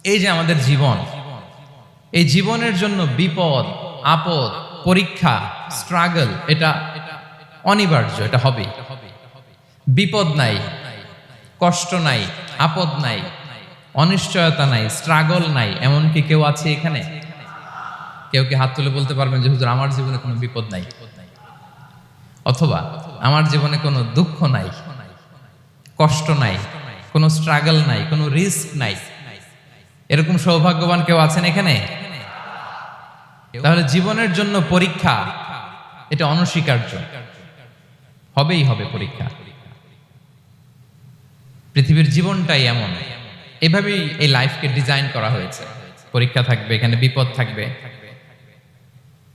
এই যে আমাদের জীবন, এই জীবনের জন্য বিপদ, আপদ, পরীক্ষা, স্ট্রাগল এটা অনিবার্য, এটা হবে। বিপদ নাই, কষ্ট নাই, আপদ নাই, অনিশ্চয়তা নাই, স্ট্রাগল নাই, এমনকি কেউ আছে এখানে? কেউ কি হাত তুলে বলতে পারবেন যে হুজুর আমার জীবনে কোনো বিপদ নাই, অথবা আমার জীবনে কোনো দুঃখ নাই, কষ্ট নাই, কোনো স্ট্রাগল নাই, কোনো রিস্ক নাই? এরকম সৌভাগ্যবান কেউ আছেন এখানে? তাহলে জীবনের জন্য পরীক্ষা এটা অনস্বীকার্য, হবেই হবে পরীক্ষা। পৃথিবীর জীবনটাই এমন, এভাবেই এই লাইফকে ডিজাইন করা হয়েছে। পরীক্ষা থাকবে, এখানে বিপদ থাকবে,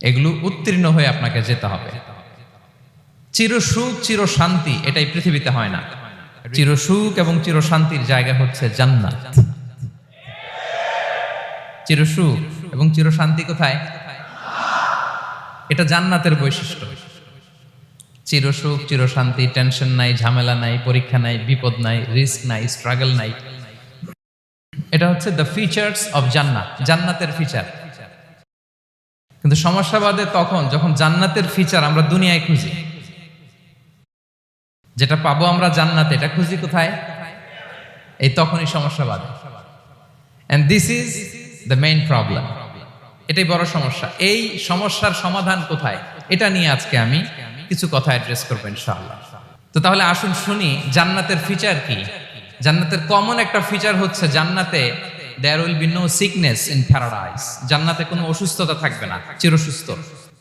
এগুলো উত্তীর্ণ হয়ে আপনাকে যেতে হবে। চির সুখ চির শান্তি এটাই পৃথিবীতে হয় না। চির সুখ এবং চির শান্তির জায়গা হচ্ছে জান্নাত। চির সুখ এবং চির শান্তি কোথায়? এটা জান্নাতের বৈশিষ্ট্য। চির সুখ চির শান্তি, টেনশন নাই, ঝামেলা নাই, পরীক্ষা নাই, বিপদ নাই, রিস্ক নাই, স্ট্রাগল নাই। এটা হচ্ছে দ্য ফিচার্স অফ জান্নাত, জান্নাতের ফিচার। কিন্তু সমস্যা বাদে তখন যখন জান্নাতের ফিচার আমরা দুনিয়ায় খুঁজি। যেটা পাবো আমরা জান্নাতে, এটা খুঁজি কোথায়? এই তখনই সমস্যা বাদে। And this is the main problem. এটাই বড় সমস্যা। এই সমস্যার সমাধান কোথায়, এটা নিয়ে আজকে আমি কিছু কথা অ্যাড্রেস করবো ইনশাআল্লাহ। তো তাহলে আসুন শুনি জান্নাতের ফিচার কি। জান্নাতের কমন একটা ফিচার হচ্ছে জান্নাতে there will be no sickness in paradise। জান্নাতে কোনো অসুস্থতা থাকবে না, চিরসুস্থ।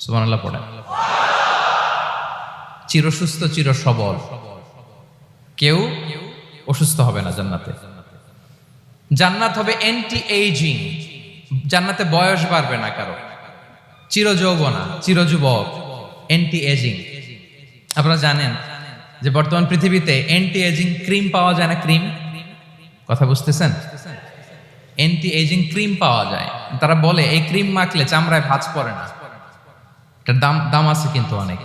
সুবহানাল্লাহ পড়েন। চিরসুস্থ চির সবল, কেউ অসুস্থ হবে না জান্নাতে। জান্নাত হবে অ্যান্টি এইজিং, জান্নাতে বয়স বাড়বে না কারো, চিরযৌবনা, চিরযুবক, অ্যান্টি এজিং। আপনারা জানেন যে বর্তমান পৃথিবীতে অ্যান্টি এজিং ক্রিম পাওয়া যায় না? ক্রিম, কথা বুঝতেছেন? অ্যান্টি এজিং ক্রিম পাওয়া যায়। তারা বলে এই ক্রিম মাখলে চামড়ায় ভাঁজ পড়ে না। এটার দাম আছে কিন্তু অনেক।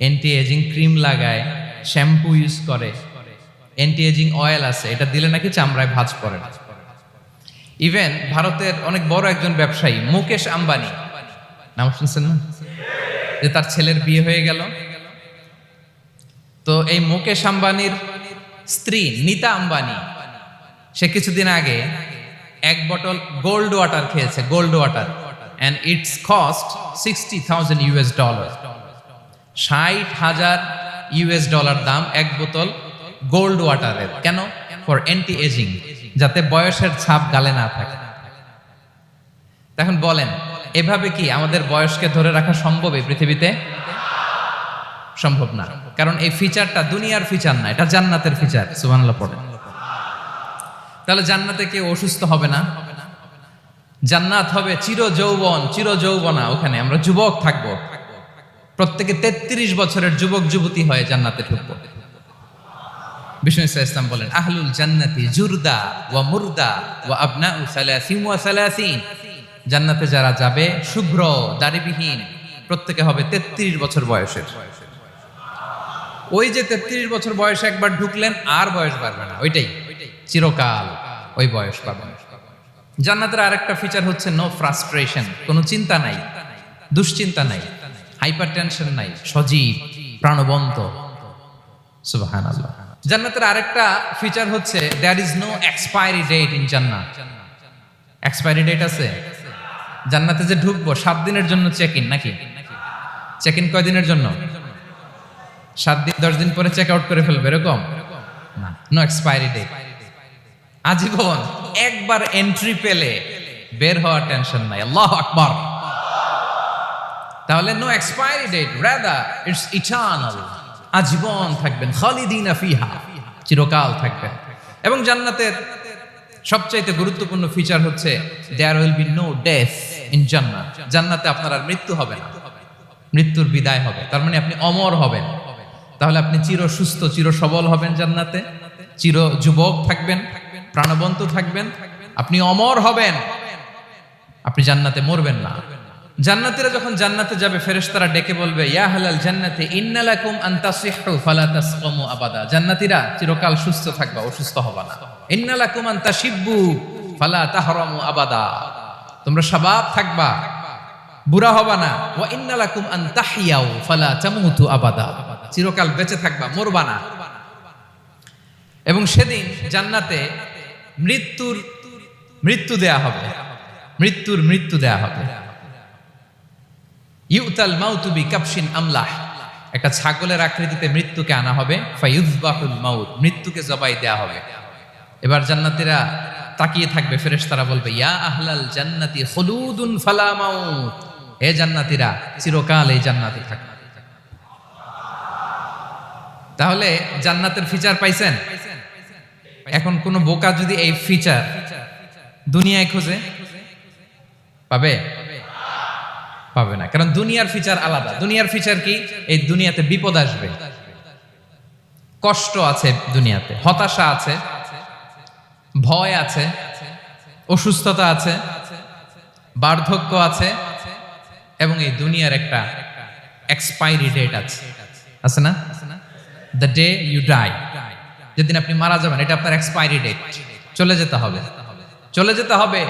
অ্যান্টি এজিং ক্রিম লাগায়, শ্যাম্পু ইউজ করে, অ্যান্টি এজিং অয়েল আছে, এটা দিলে নাকি চামড়ায় ভাঁজ পড়ে না। ইভেন ভারতের অনেক বড় একজন ব্যবসায়ী মুকেশ আম্বানি, নাম শুনছেন না? যে তার ছেলের বিয়ে হয়ে গেল। তো এই মুকেশ আম্বানির স্ত্রী নীতা আম্বানি, সে কিছুদিন আগে এক বটল গোল্ড ওয়াটার খেয়েছে, gold water, and its cost $60,000। $60,000 দাম এক বোতল গোল্ড ওয়াটারের। কেন? ফর অ্যান্টি এজিং, যাতে বয়সের ছাপ গালে না থাকে। এখন বলেন এভাবে কি আমাদের বয়সকে ধরে রাখা সম্ভব এই পৃথিবীতে? সম্ভব না, কারণ এই ফিচারটা দুনিয়ার ফিচার না, এটা জান্নাতের ফিচার। সুবহানাল্লাহ পড়েন। তাহলে জান্নাতে কেউ অসুস্থ হবে না। জান্নাত হবে চির যৌবন, চির যৌবনা। ওখানে আমরা যুবক থাকবো, প্রত্যেকে 33 বছরের যুবক যুবতী হয়ে জান্নাতে ঢুকবো। বিষ্ণু ইসলাম বলেন আহলুল জান্নাতি জুরদা ওয়া মুরদা ওয়া আবনাউ সালাসিন ওয়া সালাসিন। জান্নাতে যারা যাবে শুভ্র দাড়িবিহীন, প্রত্যেকে হবে 33 বছর বয়সের। ওই যে 33 বছর বয়সে একবার ঢুকলেন আর বয়স বাড়বে না, ওইটাই চিরকাল ওই বয়স পাবেন। জান্নাতের আরেকটা ফিচার হচ্ছে নো ফ্রাস্ট্রেশন, কোনো চিন্তা নাই, দুশ্চিন্তা নাই, হাইপার টেনশন নাই, সজীব প্রাণবন্ত। সুবহানাল্লাহ। জান্নাতের আরেকটা ফিচার হচ্ছে there is no expiry date in জান্নাত। এক্সপায়ারি ডেট আছে? জান্নাতে যে ঢুকবো 7 দিনের জন্য চেক ইন, নাকি? চেক ইন কয় দিনের জন্য? 7 দিন, 10 দিন পরে চেক আউট করে ফেলবে, এরকম না। নো এক্সপায়ারি ডেট, আজীবন। একবার এন্ট্রি পেলে বের হওয়ার টেনশন নাই। আল্লাহু আকবার। তাহলে no expiry date, rather it's eternal. আজীবন থাকবেন, খালিদিনা ফিহা, চিরকাল থাকবেন। এবং জান্নাতের সবচাইতে গুরুত্বপূর্ণ ফিচার হচ্ছে there will be no death in জান্নাত। জান্নাতে আপনার আর মৃত্যু হবে না, মৃত্যুর বিদায় হবে। তার মানে আপনি অমর হবেন। তাহলে আপনি চির সুস্থ চির সবল হবেন জান্নাতে, চির যুবক থাকবেন, প্রাণবন্ত থাকবেন, আপনি অমর হবেন, আপনি জান্নাতে মরবেন না। জান্নাতীরা যখন জান্নাতে যাবে ফেরেশতারা ডেকে বলবে ইয়া আহলাল জান্নাতি ইন্না লাকুম আন তাসিহু ফালা তাসকামু আবাদা। জান্নাতীরা চিরকাল সুস্থ থাকবা, অসুস্থ হবা না। ইন্না লাকুম আন তাশিব্বু ফালা তাহরামু আবাদা, তোমরা শাবাব থাকবা, বুড়া হবা না। ওয়া ইন্না লাকুম আন তাহইয়াউ ফালা তামুতু আবাদা, চিরকাল বেঁচে থাকবা, মরবা না। এবং সেদিন জান্নাতে মৃত্যু দেয়া হবে, মৃত্যু দেয়া হবে। ইউতাল মাউতু বিকাবশিন আমলাহ, একটা ছাগলের আকৃতিতে মৃত্যুকে আনা হবে। ফায়ুযবাহুল মাউত, মৃত্যুকে জবাই দেয়া হবে। এবার জান্নাতীরা তাকিয়ে থাকবে, ফেরেশতারা বলবে ইয়া আহলাল জান্নাতি খুলুদুন ফালা মাউত, হে জান্নাতীরা চিরকাল এই জান্নাতে থাকবে। তাহলে জান্নাতের ফিচার পাইছেন? এখন কোন বোকা যদি এই ফিচার দুনিয়ায় খোঁজে পাবে? পাবে না, কারণ দুনিয়ার ফিচার আলাদা। দুনিয়ার ফিচার কি? এই দুনিয়াতে বিপদ আসবে, কষ্ট আছে দুনিয়াতে, হতাশা আছে, ভয় আছে, অসুস্থতা আছে, বার্ধক্য আছে, এবং এই দুনিয়ার একটা এক্সপায়ারি ডেট আছে, আছে না? দ্য ডে ইউ ডাই, যেদিন আপনি মারা যাবেন, এটা আপনার এক্সপায়ারি ডেট, চলে যেতে হবে, চলে যেতে হবে।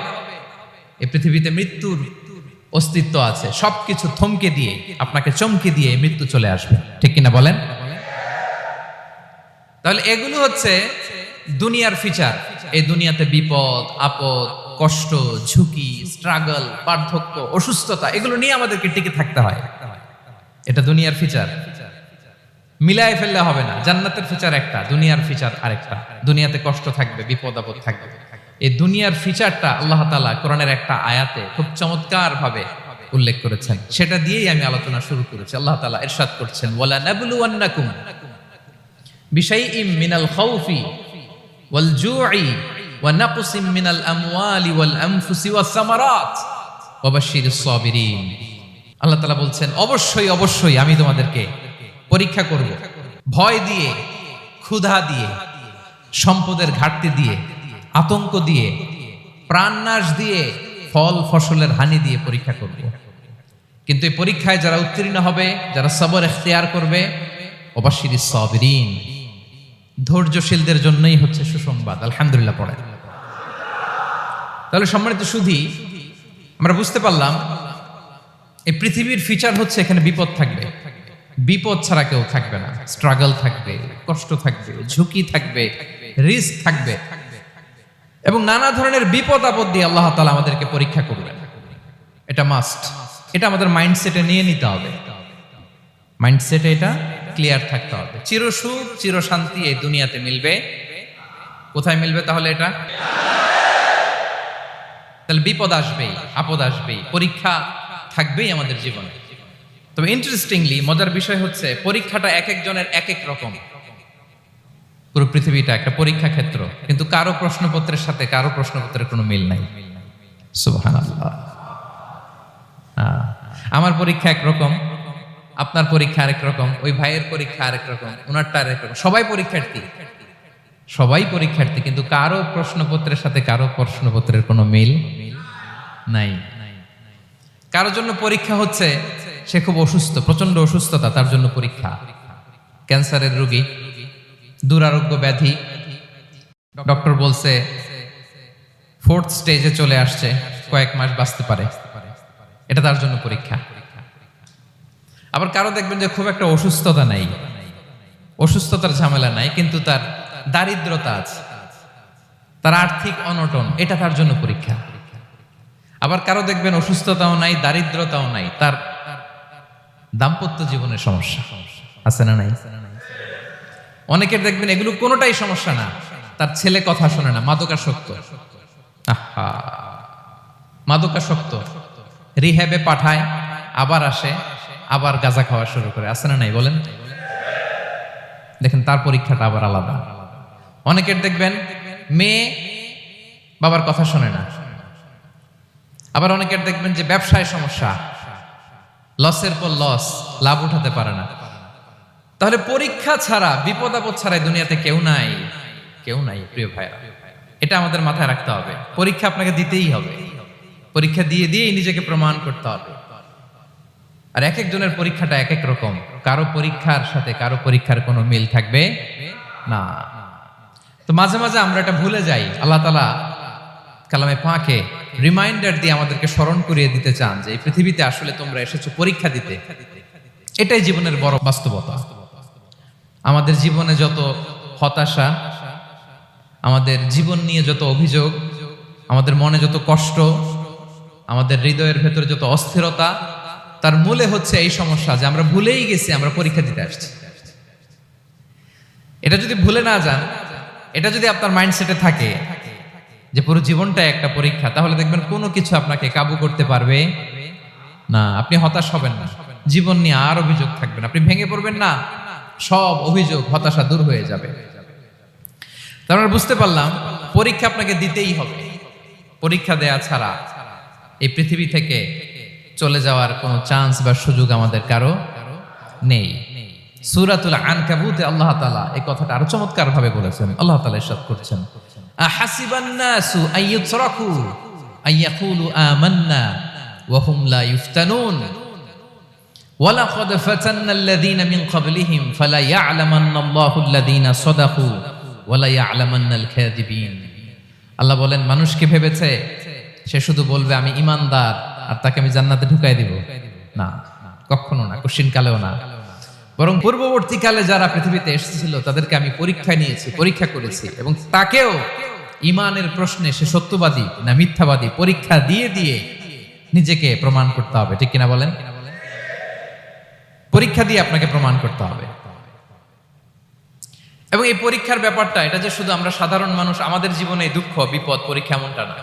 এই পৃথিবীতে মৃত্যুর অস্তিত্ব আছে, সবকিছু থমকে দিয়ে, আপনাকে চমকে দিয়ে মৃত্যু চলে আসবে, ঠিক কিনা বলেন? তাহলে এগুলো হচ্ছে দুনিয়ার ফিচার। এই দুনিয়াতে বিপদ আপদ, কষ্ট, ঝুঁকি, স্ট্রাগল, বার্ধক্য, অসুস্থতা, এগুলো নিয়ে আমাদেরকে টিকে থাকতে হয়। এটা দুনিয়ার ফিচার, মিলায় ফেললে হবে না। জান্নাতের ফিচার একটা, দুনিয়ার ফিচার আরেকটা। দুনিয়াতে কষ্ট থাকবে, বিপদ আপদ থাকবে। এই দুনিয়ার ফিচারটা আল্লাহ তাআলা কোরআনের একটা আয়াতে খুব চমৎকার ভাবে উল্লেখ করেছেন, সেটা দিয়েই আমি আলোচনা শুরু করেছি। আল্লাহ তাআলা ইরশাদ করছেন, ওয়ালা নাবলুওয়ান্নাকুম বিশাইইম মিনাল খাউফি ওয়াল জুই ওয়া নাকসিম মিনাল আমওয়ালি ওয়াল আনফুসি ওয়াস সামারাত ওয়া বাশশিরিস সাবিরিন। আল্লাহ তাআলা বলছেন, অবশ্যই আমি তোমাদেরকে পরীক্ষা করব, ভয় দিয়ে, ক্ষুধা দিয়ে, সম্পদের ঘাটতি দিয়ে, আতঙ্ক দিয়ে, প্রাণনাশ দিয়ে, ফল ফসলের হানি দিয়ে পরীক্ষা করব। কিন্তু এই পরীক্ষায় যারা উত্তীর্ণ হবে, যারা সবর ইখতিয়ার করবে, ওয়াবাশশিরিস সাবিরিন, ধৈর্যশীলদের জন্যই হচ্ছে সুসংবাদ। আলহামদুলিল্লাহ পড়ে। তাহলে সম্মানিত সুধী, আমরা বুঝতে পারলাম এই পৃথিবীর ফিচার হচ্ছে এখানে বিপদ থাকবে, বিপদ ছাড়া কেউ থাকবে না। স্ট্রাগল থাকবে, কষ্ট থাকবে, ঝুঁকি থাকবে, রিস্ক থাকবে, এবং নানা ধরনের বিপদ আপদ দিয়ে আল্লাহ তাআলা আমাদেরকে পরীক্ষা করবেন। এটা মাস্ট, এটা আমাদের মাইন্ডসেটে নিয়ে নিতে হবে। মাইন্ডসেটে এটা ক্লিয়ার থাকতে হবে। চিরসুখ চিরশান্তি এই দুনিয়াতে মিলবে, কোথায় মিলবে তাহলে? এটা তাহলে বিপদ আসবেই, আপদ আসবেই, পরীক্ষা থাকবেই আমাদের জীবনে। তবে ইন্টারেস্টিংলি মজার বিষয় হচ্ছে পরীক্ষাটা এক একজনের এক এক রকম। পুরো পৃথিবীটা একটা পরীক্ষা ক্ষেত্র, কিন্তু কারো প্রশ্নপত্রের সাথে কারো প্রশ্নপত্রের কোনো মিল নাই। সুবহানাল্লাহ। আমার পরীক্ষা একরকম, আপনার পরীক্ষা আরেক রকম, ওই ভাইয়ের পরীক্ষা আরেক রকম, ওনারটা আরেক রকম। সবাই পরীক্ষার্থী, কিন্তু কারো প্রশ্নপত্রের সাথে কারো প্রশ্নপত্রের কোনো মিল নাই। কারোর জন্য পরীক্ষা হচ্ছে সে খুব অসুস্থ, প্রচন্ড অসুস্থতা, তার জন্য পরীক্ষা। ক্যান্সারের রোগী, দুরারোগ্য ব্যাধি, ডক্টর বলছে 4th স্টেজে চলে আসছে, কয়েক মাস বাঁচতে পারে, এটা তার জন্য পরীক্ষা। আবার কারো দেখবেন যে খুব একটা অসুস্থতা নাই, অসুস্থতার ঝামেলা নাই, কিন্তু তার দারিদ্রতা আছে, তার আর্থিক অনটন, এটা তার জন্য পরীক্ষা। আবার কারো দেখবেন অসুস্থতাও নাই, দারিদ্রতাও নাই, তার দাম্পত্য জীবনের সমস্যা আছে না নাই? অনেকের দেখবেন এগুলো কোনোটাই সমস্যা না, তার ছেলে কথা শোনে না, মাদকাসক্ত, মাদকাসক্ত, রিহ্যাবে পাঠায়, আবার আসে, আবার গাঁজা খাওয়া শুরু করে, আছে না নাই বলেন? দেখেন তার পরীক্ষাটা আবার আলাদা। অনেকের দেখবেন মেয়ে বাবার কথা শোনে না। আবার অনেকের দেখবেন যে ব্যবসায় সমস্যা, লসের পর লস, লাভ উঠাতে পারে না। তাহলে পরীক্ষা ছাড়া, বিপদ আপদ ছাড়াই দুনিয়াতে কেউ নাই, কেউ নাই প্রিয় ভাইরা। এটা আমাদের মাথায় রাখতে হবে। পরীক্ষা আপনাকে দিতেই হবে, পরীক্ষা দিয়ে দিয়েই নিজেকে প্রমাণ করতে হবে। আর এক একজনের পরীক্ষাটা এক এক রকম, কারো পরীক্ষার সাথে কারো পরীক্ষার কোনো মিল থাকবে না। তো মাঝে মাঝে আমরা এটা ভুলে যাই, আল্লাহ তাআলা কালামে পাকে রিমাইন্ডার দিয়ে আমাদেরকে স্মরণ করিয়ে দিতে চান যে এই পৃথিবীতে আসলে তোমরা এসেছো পরীক্ষা দিতে। এটাই জীবনের বড় বাস্তবতা। আমাদের জীবনে যত হতাশা, আমাদের জীবন নিয়ে যত অভিযোগ, আমাদের মনে যত কষ্ট, আমাদের হৃদয়ের ভেতরে যত অস্থিরতা, তার মূলে হচ্ছে এই সমস্যা যে আমরা ভুলেই গেছি আমরা পরীক্ষা দিতে আসছি। এটা যদি ভুলে না যান, এটা যদি আপনার মাইন্ডসেটে থাকে যে পুরো জীবনটা একটা পরীক্ষা, তাহলে দেখবেন কোনো কিছু আপনাকে কাবু করতে পারবে না। আপনি হতাশ হবেন না, জীবন নিয়ে আর অভিযোগ থাকবে না, আপনি ভেঙে পড়বেন না, সব অভিযোগ হতাশা দূর হয়ে যাবে। তারপর বুঝতে পারলাম পরীক্ষা আপনাকে দিতেই হবে। পরীক্ষা দেয়া ছাড়া এই পৃথিবী থেকে চলে যাওয়ার কোনো চান্স বা সুযোগ আমাদের কারো নেই। সূরাতুল আনকাবুতে আল্লাহ তাআলা এই কথাটা আরো চমৎকার ভাবে বলেছেন। আল্লাহ তাআলা ইরশাদ করছেন, আহাসিবান নাসু আইয়ুতরাকু আইয়াকুলু আমান্না ওয়া হুম লা ইফতানুন ওয়ালাকাদ ফাতান্নাল্লাযীনা মিন ক্বাবলিহিম ফালা ইয়া'লামান্নাল্লাহুল্লাযীনা সাদাকু ওয়ালা ইয়া'লামান্নাল কাযিবিন। আল্লাহ বলেন, মানুষ কি ভেবেছে সে শুধু বলবে আমি ঈমানদার আর তাকে আমি জান্নাতে ঢুকাই দিব? না, কখনো না, কোশ্চিন কালেও না। বরং পূর্ববর্তীকালে যারা পৃথিবীতে এসেছিল তাদেরকে আমি পরীক্ষা নিয়েছি, পরীক্ষা করেছি, এবং তাকেও ঈমানের প্রশ্নে সে সত্যবাদী না মিথ্যাবাদী পরীক্ষা দিয়ে দিয়ে নিজেকে প্রমাণ করতে হবে। ঠিক কিনা বলেন? পরীক্ষা দিয়ে আপনাকে প্রমাণ করতে হবে। এবং এই পরীক্ষার ব্যাপারটা, এটা যে শুধু আমরা সাধারণ মানুষ আমাদের জীবনে দুঃখ বিপদ পরীক্ষা এমনটা না।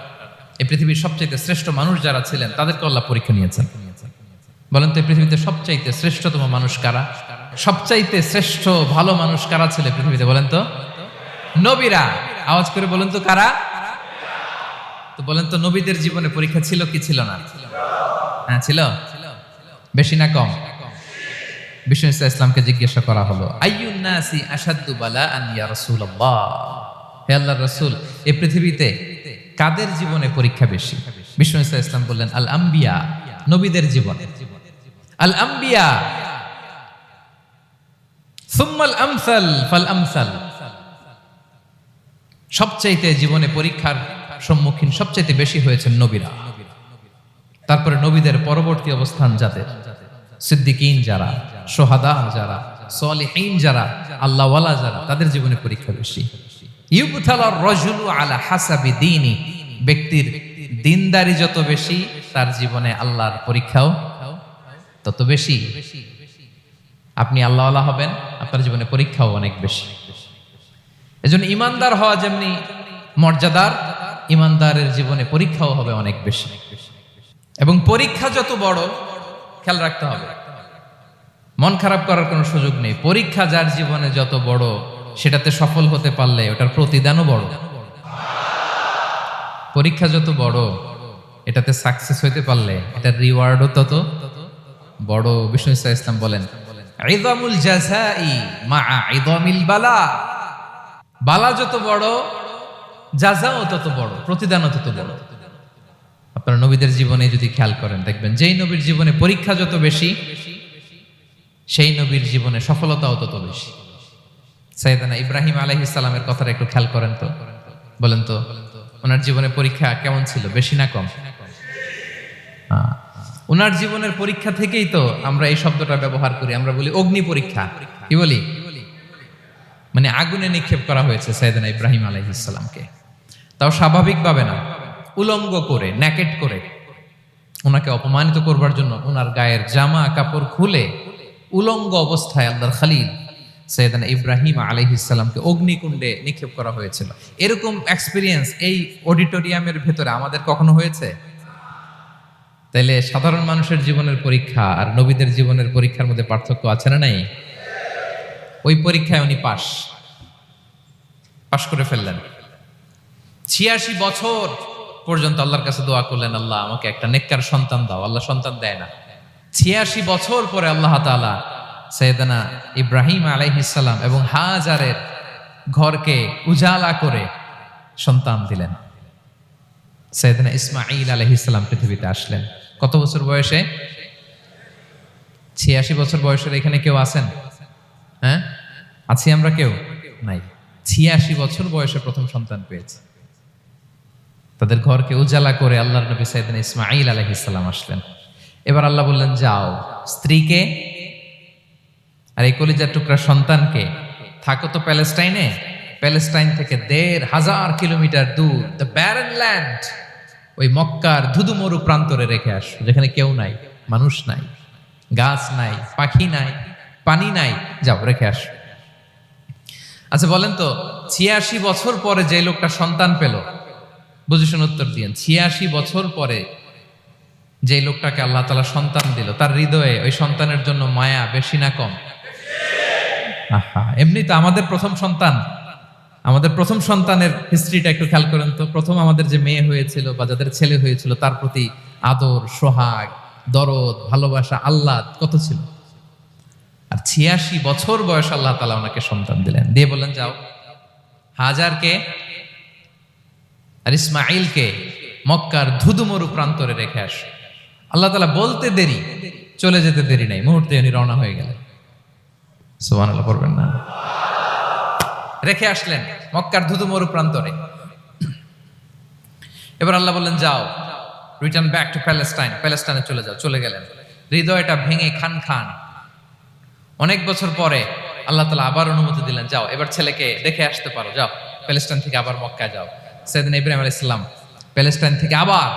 এই পৃথিবীর সবচাইতে শ্রেষ্ঠ মানুষ যারা ছিলেন তাদেরকে আল্লাহ পরীক্ষা নিয়েছেন। বলেন তো এই পৃথিবীতে সবচাইতে শ্রেষ্ঠতম মানুষ কারা? সবচাইতে শ্রেষ্ঠ ভালো মানুষ কারা ছিল পৃথিবীতে? বলেন তো নবীরা। আওয়াজ করে বলেন তো কারা? তো বলেন তো নবীদের জীবনে পরীক্ষা ছিল কি ছিল না? হ্যাঁ ছিল। বেশি না কম? বিষ্ণু ইসলামকে জিজ্ঞাসা করা হলো, আইয়ুন নাসি আশাদ্দু বালাআন ইয়া রাসূলুল্লাহ, হে আল্লাহর রাসূল এই পৃথিবীতে কাদের জীবনে পরীক্ষা বেশি? বিষ্ণু ইসলাম বললেন, আল আম্বিয়া, নবীদের জীবনে। আল আম্বিয়া সুম্মাল আমসাল ফাল আমসাল, সবচাইতে জীবনে পরীক্ষার সম্মুখীন সবচাইতে বেশি হয়েছেন নবীরা। তারপরে নবীদের পরবর্তী অবস্থান যাদের, সিদ্দিকিন যারা, সোহাদা যারা, সলিহিন যারা, আল্লাহওয়ালা যারা, তাদের জীবনে পরীক্ষা বেশি। ইউবতালার রাজুলু আলা হাসাবি দীনি, ব্যক্তির দিনদারি যত বেশি তার জীবনে আল্লাহর পরীক্ষাও তত বেশি। আপনি আল্লাহওয়ালা হবেন, আপনার জীবনে পরীক্ষাও অনেক বেশি। এজন্য ইমানদার হওয়া যেমনি মর্যাদার, ইমানদারের জীবনে পরীক্ষাও হবে অনেক বেশি। এবং পরীক্ষা যত বড়, খেয়াল রাখতে হবে, মন খারাপ করার কোনো সুযোগ নেই। পরীক্ষা যার জীবনে যত বড়, সেটাতে সফল হতে পারলে ওটার প্রতিদানও বড়। পরীক্ষা যত বড়, এটাতে সাকসেস হইতে পারলে এটার রিওয়ার্ডও তত বড়। বিষ্ণু ইসলাম বলেন, ইযামুল জাযাই মাআ ইযামিল বালা, বালা যত বড় জাযাও তত বড়, প্রতিদানও তত বড়। আপনারা নবীদের জীবনে যদি খেয়াল করেন, দেখবেন যেই নবীর জীবনে পরীক্ষা যত বেশি, সেই নবীর জীবনে সফলতাও তত বেশি। সাইয়েদনা ইব্রাহিম আলাইহিস সালামের কথাটা একটু খেয়াল করেন তো, বলেন তো ওনার জীবনে পরীক্ষা কেমন ছিল? বেশি না কম? ওনার জীবনের পরীক্ষা থেকেই তো আমরা এই শব্দটা ব্যবহার করি। আমরা বলি অগ্নি পরীক্ষা। কি বলি? মানে আগুনে নিক্ষেপ করা হয়েছে সাইয়েদনা ইব্রাহিম আলাইহিস সালামকে, তাও স্বাভাবিকভাবে না, উলঙ্গ করে, ন্যাকেট করে ওনাকে অপমানিত করবার জন্য ওনার গায়ের জামা কাপড় খুলে উলঙ্গ অবস্থায় আল্লাহর খলিল সাইয়েদনা ইব্রাহিম আলাইহিস সালামকে অগ্নিকুণ্ডে নিক্ষেপ করা হয়েছিল। এরকম এক্সপেরিয়েন্স এই অডিটোরিয়ামের ভেতরে আমাদের কখনো হয়েছে? তাইলে সাধারণ মানুষের জীবনের পরীক্ষা আর নবীদের জীবনের পরীক্ষার মধ্যে পার্থক্য আছে না নাই? ওই পরীক্ষায় উনি পাশ করে ফেললেন। ৮৬ বছর পর্যন্ত আল্লাহর কাছে দোয়া করলেন, আল্লাহ আমাকে একটা নেককার সন্তান দাও। আল্লাহ সন্তান দেয় না। ৮৬ বছর পরে আল্লাহ তাআলা সাইয়েদনা ইব্রাহিম আলাইহিস সালাম এবং হাজারের ঘরকে উজালা করে সন্তান দিলেন। সাইয়েদনা ইসমাঈল আলাইহিস সালাম পৃথিবীতে আসলেন কত বছর বয়সে? ৮৬ বছর বয়সের এখানে কেউ আছেন? হ্যাঁ, আছি আমরা? কেউ নাই। ৮৬ বছর বয়সে প্রথম সন্তান পেয়েছে। তাদের ঘরকে উজালা করে আল্লাহর নবী সাইয়েদনা ইসমাঈল আলাইহিস সালাম আসলেন। এবার আল্লাহ বললেন, যাও, স্ত্রীকে আর এই কলিজার টুকরা সন্তানকে থাকো তো প্যালেস্টাইনে, প্যালেস্টাইন থেকে ১,৫০০ কিলোমিটার দূর, দ্য ব্যারেন ল্যান্ড, ওই মক্কার ধুধুমরু প্রান্তরে রেখে আসো, যেখানে কেউ নাই, মানুষ নাই, গাছ নাই, পাখি নাই, পানি নাই, যাও রেখে আসো। আচ্ছা বলেন তো, ৮৬ বছর পরে যে লোকটা সন্তান পেল, বুঝে শুনে উত্তর দিয়েন, ৮৬ বছর পরে যে লোকটাকে আল্লাহ তাআলা সন্তান দিল, তার হৃদয়ে ওই সন্তানের জন্য মায়া বেশি না কম? আহা, এমনি তো আমাদের প্রথম সন্তানের হিস্ট্রিটা একটু খেয়াল করেন তো। প্রথম আমাদের যে মেয়ে হয়েছিল বা যাদের ছেলে হয়েছিল, তার প্রতি আদর, সোহাগ, দরদ, ভালোবাসা, আল্লাহ কত ছিল। আর ৮৬ বছর বয়স আল্লাহ তাআলা ওনাকে সন্তান দিলেন, দিয়ে বললেন, যাও হাজারকে আর ইসমাঈলকে মক্কার ধুধুমরু প্রান্তরে রেখে আস। আল্লাহ তাআলা বলতে দেরি, চলে যেতে দেরি নাই, মুহূর্তে উনি রওনা হয়ে গেলেন। সুবহানাল্লাহ পড়বেন না? রেখে আসলেন মক্কার ধুধুমরু প্রান্তরে। এবার আল্লাহ বললেন, যাও, রিটার্ন ব্যাক টু প্যালেস্টাইন, প্যালেস্টাইনে চলে যাও। চলে গেলেন, হৃদয়টা ভেঙে খান খান। অনেক বছর পরে আল্লাহ তাআলা আবার অনুমতি দিলেন, যাও এবার ছেলেকে দেখে আসতে পারো, যাও প্যালেস্টাইন থেকে আবার মক্কায় যাও। সাইয়েদনা ইব্রাহিম আলাইহিস সালাম প্যালেস্টাইন থেকে আবার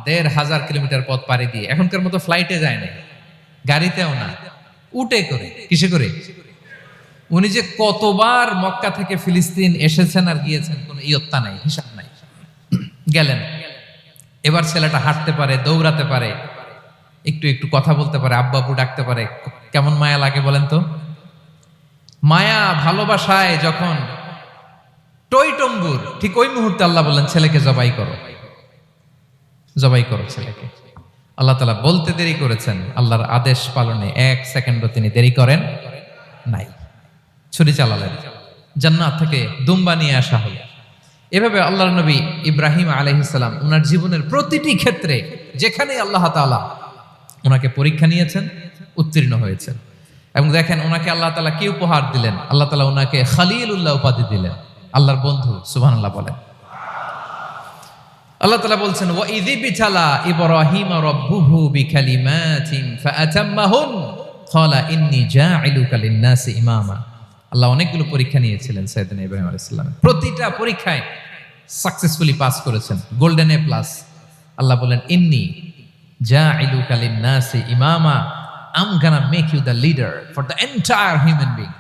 ১,৫০০ কিলোমিটার পথ পাড়ি দিয়ে, এখনকার মতো ফ্লাইটে যায় না, গাড়িতেও না, উটে করে। কিসে করে? উনি যে কতবার মক্কা থেকে ফিলিস্তিন এসেছেন আর গিয়েছেন, কোনো ইয়ত্তা নাই, হিসাব নাই। গেলেন, এবার ছেলেটা হাঁটতে পারে, দৌড়াতে পারে, একটু একটু কথা বলতে পারে, আব্বু আব্বু ডাকতে পারে। কেমন মায়া লাগে বলেন তো? মায়া ভালোবাসায় যখন টইটম্বুর, ঠিক ওই মুহূর্তে আল্লাহ বললেন, ছেলেকে জবাই করো, জবাই করো ছেলেকে। আল্লাহ তাআলা বলতে দেরি করেছেন, আল্লাহর আদেশ পালনে ১ সেকেন্ডও তিনি দেরি করেন নাই। ছুরি চালালেন, জান্নাত থেকে দুম্বা নিয়ে আসা হলো। এভাবে আল্লাহর নবী ইব্রাহিম আলাইহিস সালাম ওনার জীবনের প্রতিটি ক্ষেত্রে যেখানে আল্লাহ তাআলা ওনাকে পরীক্ষা নিয়েছেন, উত্তীর্ণ হয়েছেন। এবং দেখেন ওনাকে আল্লাহ তাআলা কি উপহার দিলেন, আল্লাহ তাআলা ওনাকে খলিলুল্লাহ উপাধি দিলেন, আল্লাহর বন্ধু। সুবহানাল্লাহ বলেন। আল্লাহ তাআলা বলছেন, ওয়া ইযিবতালা ইব্রাহিম রাব্বুহু বিকালিমাতিন ফাআতাম্মাহুন ক্বালা ইন্নী জাঈলুকা লিন-নাসি ইমামা। আল্লাহ অনেকগুলো পরীক্ষা নিয়েছিলেন সাইয়েদনা ইব্রাহিম আলাইহিস সালাম, প্রতিটা পরীক্ষায় সাকসেসফুলি পাস করেছেন, গোল্ডেন এ প্লাস। আল্লাহ বলেন, ইন্নী জাঈলুকা লিন-নাসি ইমামা, I'm gonna make you the leader for the entire human being.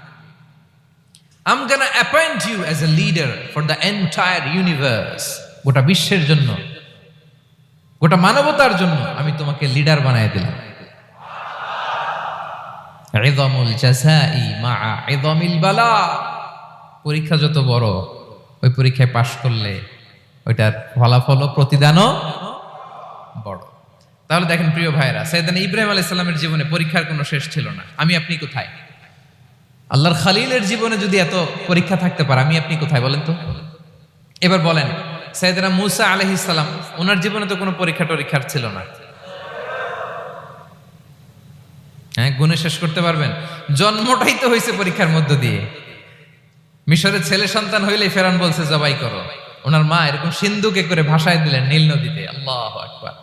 I'm gonna appoint you as a leader for the entire universe. গোটা বিশ্বের জন্য, গোটা মানবতার জন্য আমি তোমাকে লিডার বানায় দিলাম। ইযামুল জাযাই মা'a ইযামিল বালা। পরীক্ষা যত বড়, ওই পরীক্ষায় পাশ করলে ওইটার ফলাফল ও প্রতিদানও বড়। তাহলে দেখেন প্রিয় ভাইরা, সাইয়েদনা ইব্রাহিম আলাইহিস সালামের জীবনে পরীক্ষার কোনো শেষ ছিল না। আমি আপনি কোথায়? আল্লাহর খলিলের জীবনে যদি এত পরীক্ষা থাকতে পারে, আমি আপনি কোথায় বলেন তো? এবার বলেন, সাইয়েদনা মূসা আলাইহিস সালাম, ওনার জীবনে তো কোনো পরীক্ষার ছিল না। হ্যাঁ, গুণে শেষ করতে পারবেন? জন্মটাই তো হয়েছে পরীক্ষার মধ্য দিয়ে। মিশরের ছেলে সন্তান হইলে ফেরাউন বলছে জবাই করো, ওনার মা এরকম সিন্ধুকে করে ভাসায় দিলেন নীল নদীতে। আল্লাহু আকবার!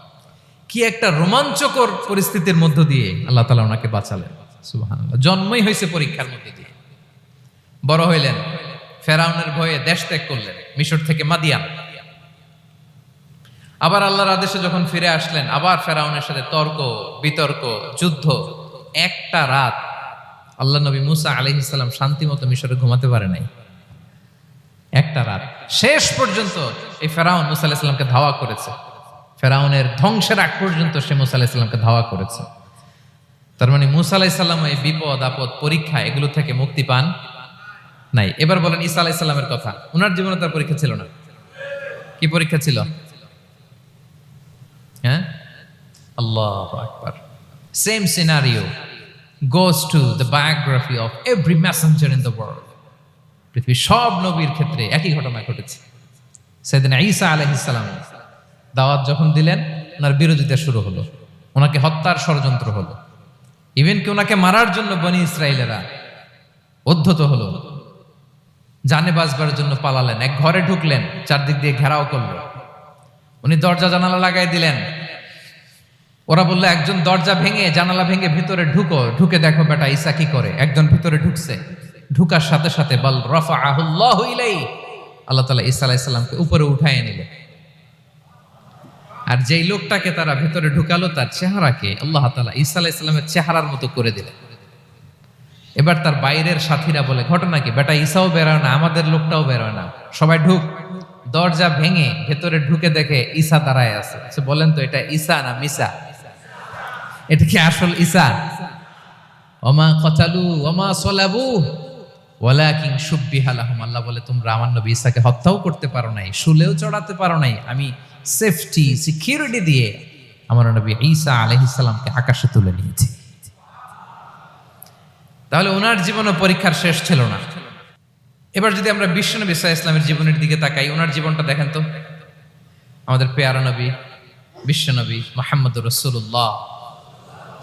কি একটা রোমাঞ্চকর পরিস্থিতির মধ্য দিয়ে আল্লাহ তাআলা ওনাকে বাঁচালেন। সুবহানাল্লাহ। জন্মই হয়েছে পরীক্ষার মধ্যে দিয়ে। বড় হইলেন, ফেরাউনের ভয়ে দেশ ত্যাগ করলেন, মিশর থেকে মাদিয়ান। আবার আল্লাহর আদেশে যখন ফিরে আসলেন, আবার ফেরাউনের সাথে তর্ক বিতর্ক, যুদ্ধ। একটা রাত আল্লাহ নবী মূসা আলাইহিস সালাম শান্তিমতো মিশরে ঘুমাতে পারে নাই। একটা রাত। শেষ পর্যন্ত এই ফেরাউন মূসা আলাইহিস সালামকে ধাওয়া করেছে। ফেরাউনের ধ্বংসের আগ পর্যন্ত সে মূসা আলাইহিস সালামকে ধাওয়া করেছে। তার মানে মূসা আলাইহিস সালাম এই বিপদ আপদ পরীক্ষা এগুলো থেকে মুক্তি পান নাই। এবার বলেন ঈসা আলাইহিস সালামের কথা, ওনার জীবনে তার পরীক্ষা ছিল না? কি পরীক্ষা ছিল? হ্যাঁ, আল্লাহু আকবার। Same scenario goes to the biography of every messenger in the world. পৃথিবীর সব নবীর ক্ষেত্রে একই ঘটনা ঘটেছে। সাইয়েদনা ঈসা আলাইহিস সালাম দাওয়াত যখন দিলেন, ওনার বিরোধিতা শুরু হলো, ওনাকে হত্যার ষড়যন্ত্র হলো। ইভেন কি ওনাকে মারার জন্য বনি ইসরায়েলেরা উদ্ধত হলো, জানে বাঁচবার জন্য পালালেন, এক ঘরে ঢুকলেন, চারদিক দিয়ে ঘেরাও করলো। উনি দরজা জানালা লাগাই দিলেন। ওরা বললো একজন দরজা ভেঙে জানালা ভেঙে ভিতরে ঢুকে দেখো বেটা ঈসা কি করে। একজন ভিতরে ঢুকছে, ঢুকার সাথে সাথে বল রাফাআহুল্লাহু ইলাইহি, আল্লাহ তাআলা ঈসা আলাইহিস সালামকে উপরে উঠায় নিলেন। আর যেই লোকটাকে তারা ভেতরে ঢুকালো তার চেহারাকে আল্লাহ তাআলা ঈসা আলাইহিস সালামের চেহারার মতো করে দিলেন। এবার তার বাইরের সাথীরা বলে ঘটনা কি, বেটা ঈসাও বেরোয় না, আমাদের লোকটাও বেরোয় না, সবাই ঢুক। দরজা ভেঙে ভেতরে ঢুকে দেখে ঈসা দাঁড়ায় আছে। সে বলেন তো এটা ঈসা না মিসা? এটা কি আসল ঈসা? ওমা কতালু ওমা সলাবু ওয়ালাকিন শুব্বিহা লাহুম। আল্লাহ বলে তোমরা আমার নবী ঈসাকে হত্যাও করতে পারো নাই, শুলেও চড়াতে পারো নাই, আমি সেফটি সিকিউরিটি দিয়ে আমার নবী ঈসা আলাইহিস সালামকে আকাশে তুলে নিয়েছি। তাহলে ওনার জীবনও পরীক্ষার শেষ ছিল না। এবার যদি আমরা বিশ্বনবী সাল্লাল্লাহু আলাইহি ওয়াসাল্লামের জীবনের দিকে তাকাই, ওনার জীবনটা দেখেন তো। আমাদের পেয়ারা নবী বিশ্বনবী মুহাম্মদুর রাসূলুল্লাহ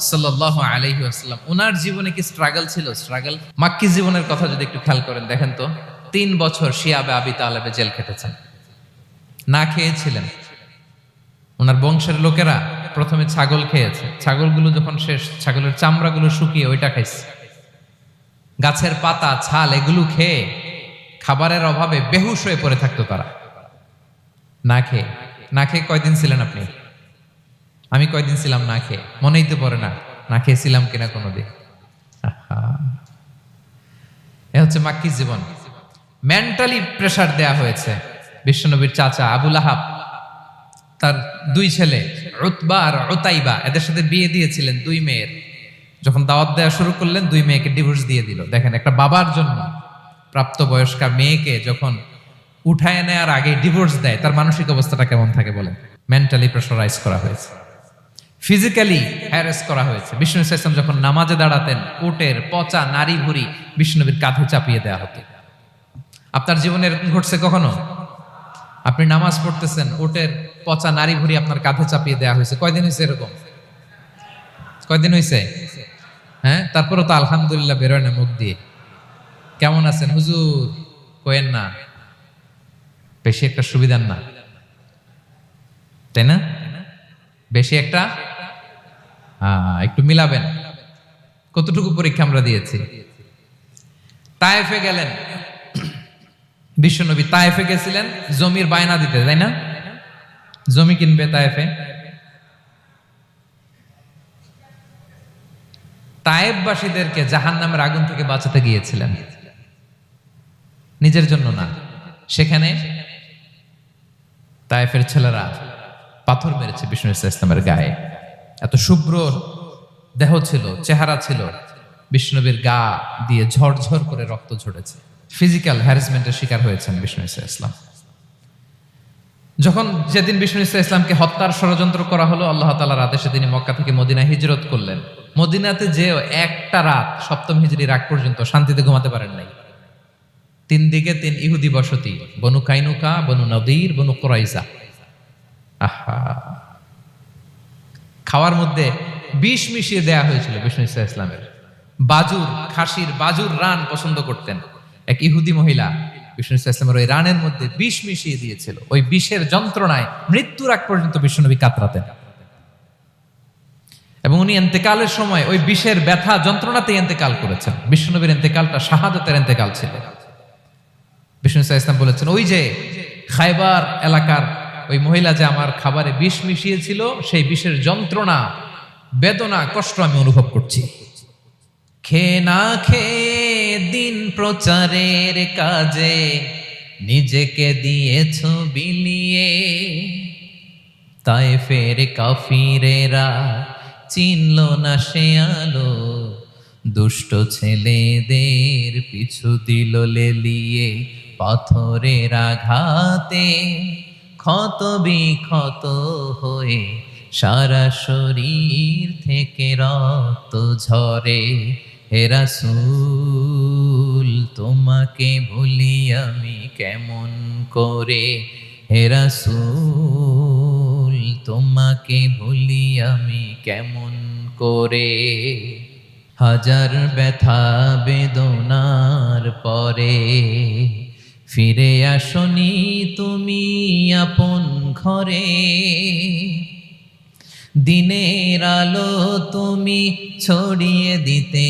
সাল্লাল্লাহু আলাইহি ওয়াসাল্লাম, ওনার জীবনে কি স্ট্রাগল ছিল? স্ট্রাগল। মাক্কি জীবনের কথা যদি একটু খেয়াল করেন দেখেন তো, 3 বছর শিয়াবে আবি তালেবে জেল খেটেছেন, না খেয়েছিলেন। ওনার বংশের লোকেরা প্রথমে ছাগল খেয়েছে, ছাগলগুলো যখন শেষ, ছাগলের চামড়াগুলো শুকিয়ে ওইটা খাইছে। গাছের পাতা ছাল এগুলো খেয়ে খাবারের অভাবে বেহুশ হয়ে পড়ে থাকতো তারা। না খেয়ে কয়দিন ছিলেন আপনি? আমি কয়দিন ছিলাম না খেয়ে? মনেই তো পড়ে না খেয়েছিলাম কিনা কোনোদিন। এ হচ্ছে মাক্কি জীবন। মেন্টালি প্রেসার দেয়া হয়েছে। বিশ্বনবীর চাচা আবু লাহাব তার 2 ছেলে উতবা আর উতাইবা, এদের সাথে বিয়ে দিয়েছিলেন 2 মেয়ের। যখন দাওয়াত দেওয়া শুরু করলেন 2 মেয়েকে ডিভোর্স দিয়ে দিল। দেখেন একটা বাবার জন্য প্রাপ্তবয়স্কা মেয়েকে যখন উঠায় নেওয়ার আগে ডিভোর্স দেয়, তার মানসিক অবস্থাটা কেমন থাকে বলেন? মেন্টালি প্রেশারাইজ করা হয়েছে, ফিজিক্যালি হ্যারাস করা হয়েছে। বিষ্ণু ইসলাম যখন নামাজে দাঁড়াতেন, উটের পচা নারী ভুঁড়ি বিষ্ণুনবীর কাঁধে চাপিয়ে দেওয়া হতো। আপনার জীবনে এরকম ঘটছে কখনো? আপনি নামাজ পড়তেছেন, উটের পচা নারী ভুঁড়ি আপনার কাঁধে চাপিয়ে দেওয়া হয়েছে। কয়দিন হয়েছে এরকম? কয়দিন হয়েছে? হ্যাঁ, তারপরে তো আলহামদুলিল্লাহ বেরোয় না মুখ দিয়ে। কেমন আছেন হুজুর কোয়েন না, বেশি একটা সুবিধার না, তাই না? বেশি একটা একটু মিলাবেন। কতটুকু পরীক্ষা আমরা দিয়েছি। তায়েফে গেলেন বিশ্বনবী, তায়েফে গেছিলেন জমির বায়না দিতে, তাই না? জমি কিনবে তায়েফে। তায়েফবাসীদেরকে জাহান্নামের আগুন থেকে বাঁচাতে গিয়েছিলেন, নিজের জন্য না। সেখানে তায়েফের ছেলেরা পাথর মেরেছে বিষ্ণু ইসলামের গায়ে। এত শুভ্র দেহ ছিল, চেহারা ছিল, বিষ্ণুনবীর গা দিয়ে ঝরঝর করে রক্ত ঝরেছে। ফিজিক্যাল হ্যারাসমেন্টের শিকার হয়েছেন বিষ্ণু ইসলাম। যখন যেদিন বিষ্ণু ইসলামকে হত্যার ষড়যন্ত্র করা হলো, আল্লাহ তাআলার আদেশে তিনি মক্কা থেকে মদিনায় হিজরত করলেন। মদিনাতে যে একটা রাত, 7ম হিজরির আগ পর্যন্ত শান্তিতে ঘুমাতে পারেন নাই। 3 দিকে 3 ইহুদি বসতি, বনু কাইনুকা, বনু নদীর, বনু কুরাইজা। খাওয়ার মধ্যে বিষ মিশিয়ে দেয়া হয়েছিল বিষ্ণু ইসলামের। বাজুর, খাসির বাজুর রান পছন্দ করতেন। এক ইহুদি মহিলা বিষ্ণু ইসলামের ওই রানের মধ্যে বিষ মিশিয়ে দিয়েছিল। ওই বিষের যন্ত্রণায় মৃত্যুর আগ পর্যন্ত বিষ্ণুনবী কাতরাতেন, এবং উনি ইন্তেকালের সময় ওই বিষের ব্যথা যন্ত্রণাতে ইন্তেকাল করেছেন। বিষ্ণুনবীর ইন্তেকালটা শাহাদাতের ইন্তেকাল ছিল। বিষ্ণু ইসলাম বলেছেন, ওই যে খায়বার এলাকার ওই মহিলা যে আমার খাবারে বিষ মিশিয়েছিল, সেই বিষের যন্ত্রণা, বেদনা, কষ্ট আমি অনুভব করছি। খেয়ে না খেয়ে দিন প্রচারের কাজে নিজেকে দিয়েছ বিলিয়ে, তায়েফের কাফিরেরা চিনল না সে আলো, দুষ্ট ছেলেদের পিছু দিল লেলিয়ে, পাথরের আঘাতে ক্ষত বিক্ষত হয়ে সারা শরীর থেকে রক্ত ঝরে। হে রাসূল তোমাকে ভুলি আমি কেমন করে, হে রাসূল তোমাকে ভুলি আমি কেমন করে। হাজার ব্যথা বেদনার পরে ফিরে আসনি তুমি আপন ঘরে, দিনের আলো তুমি ছড়িয়ে দিতে,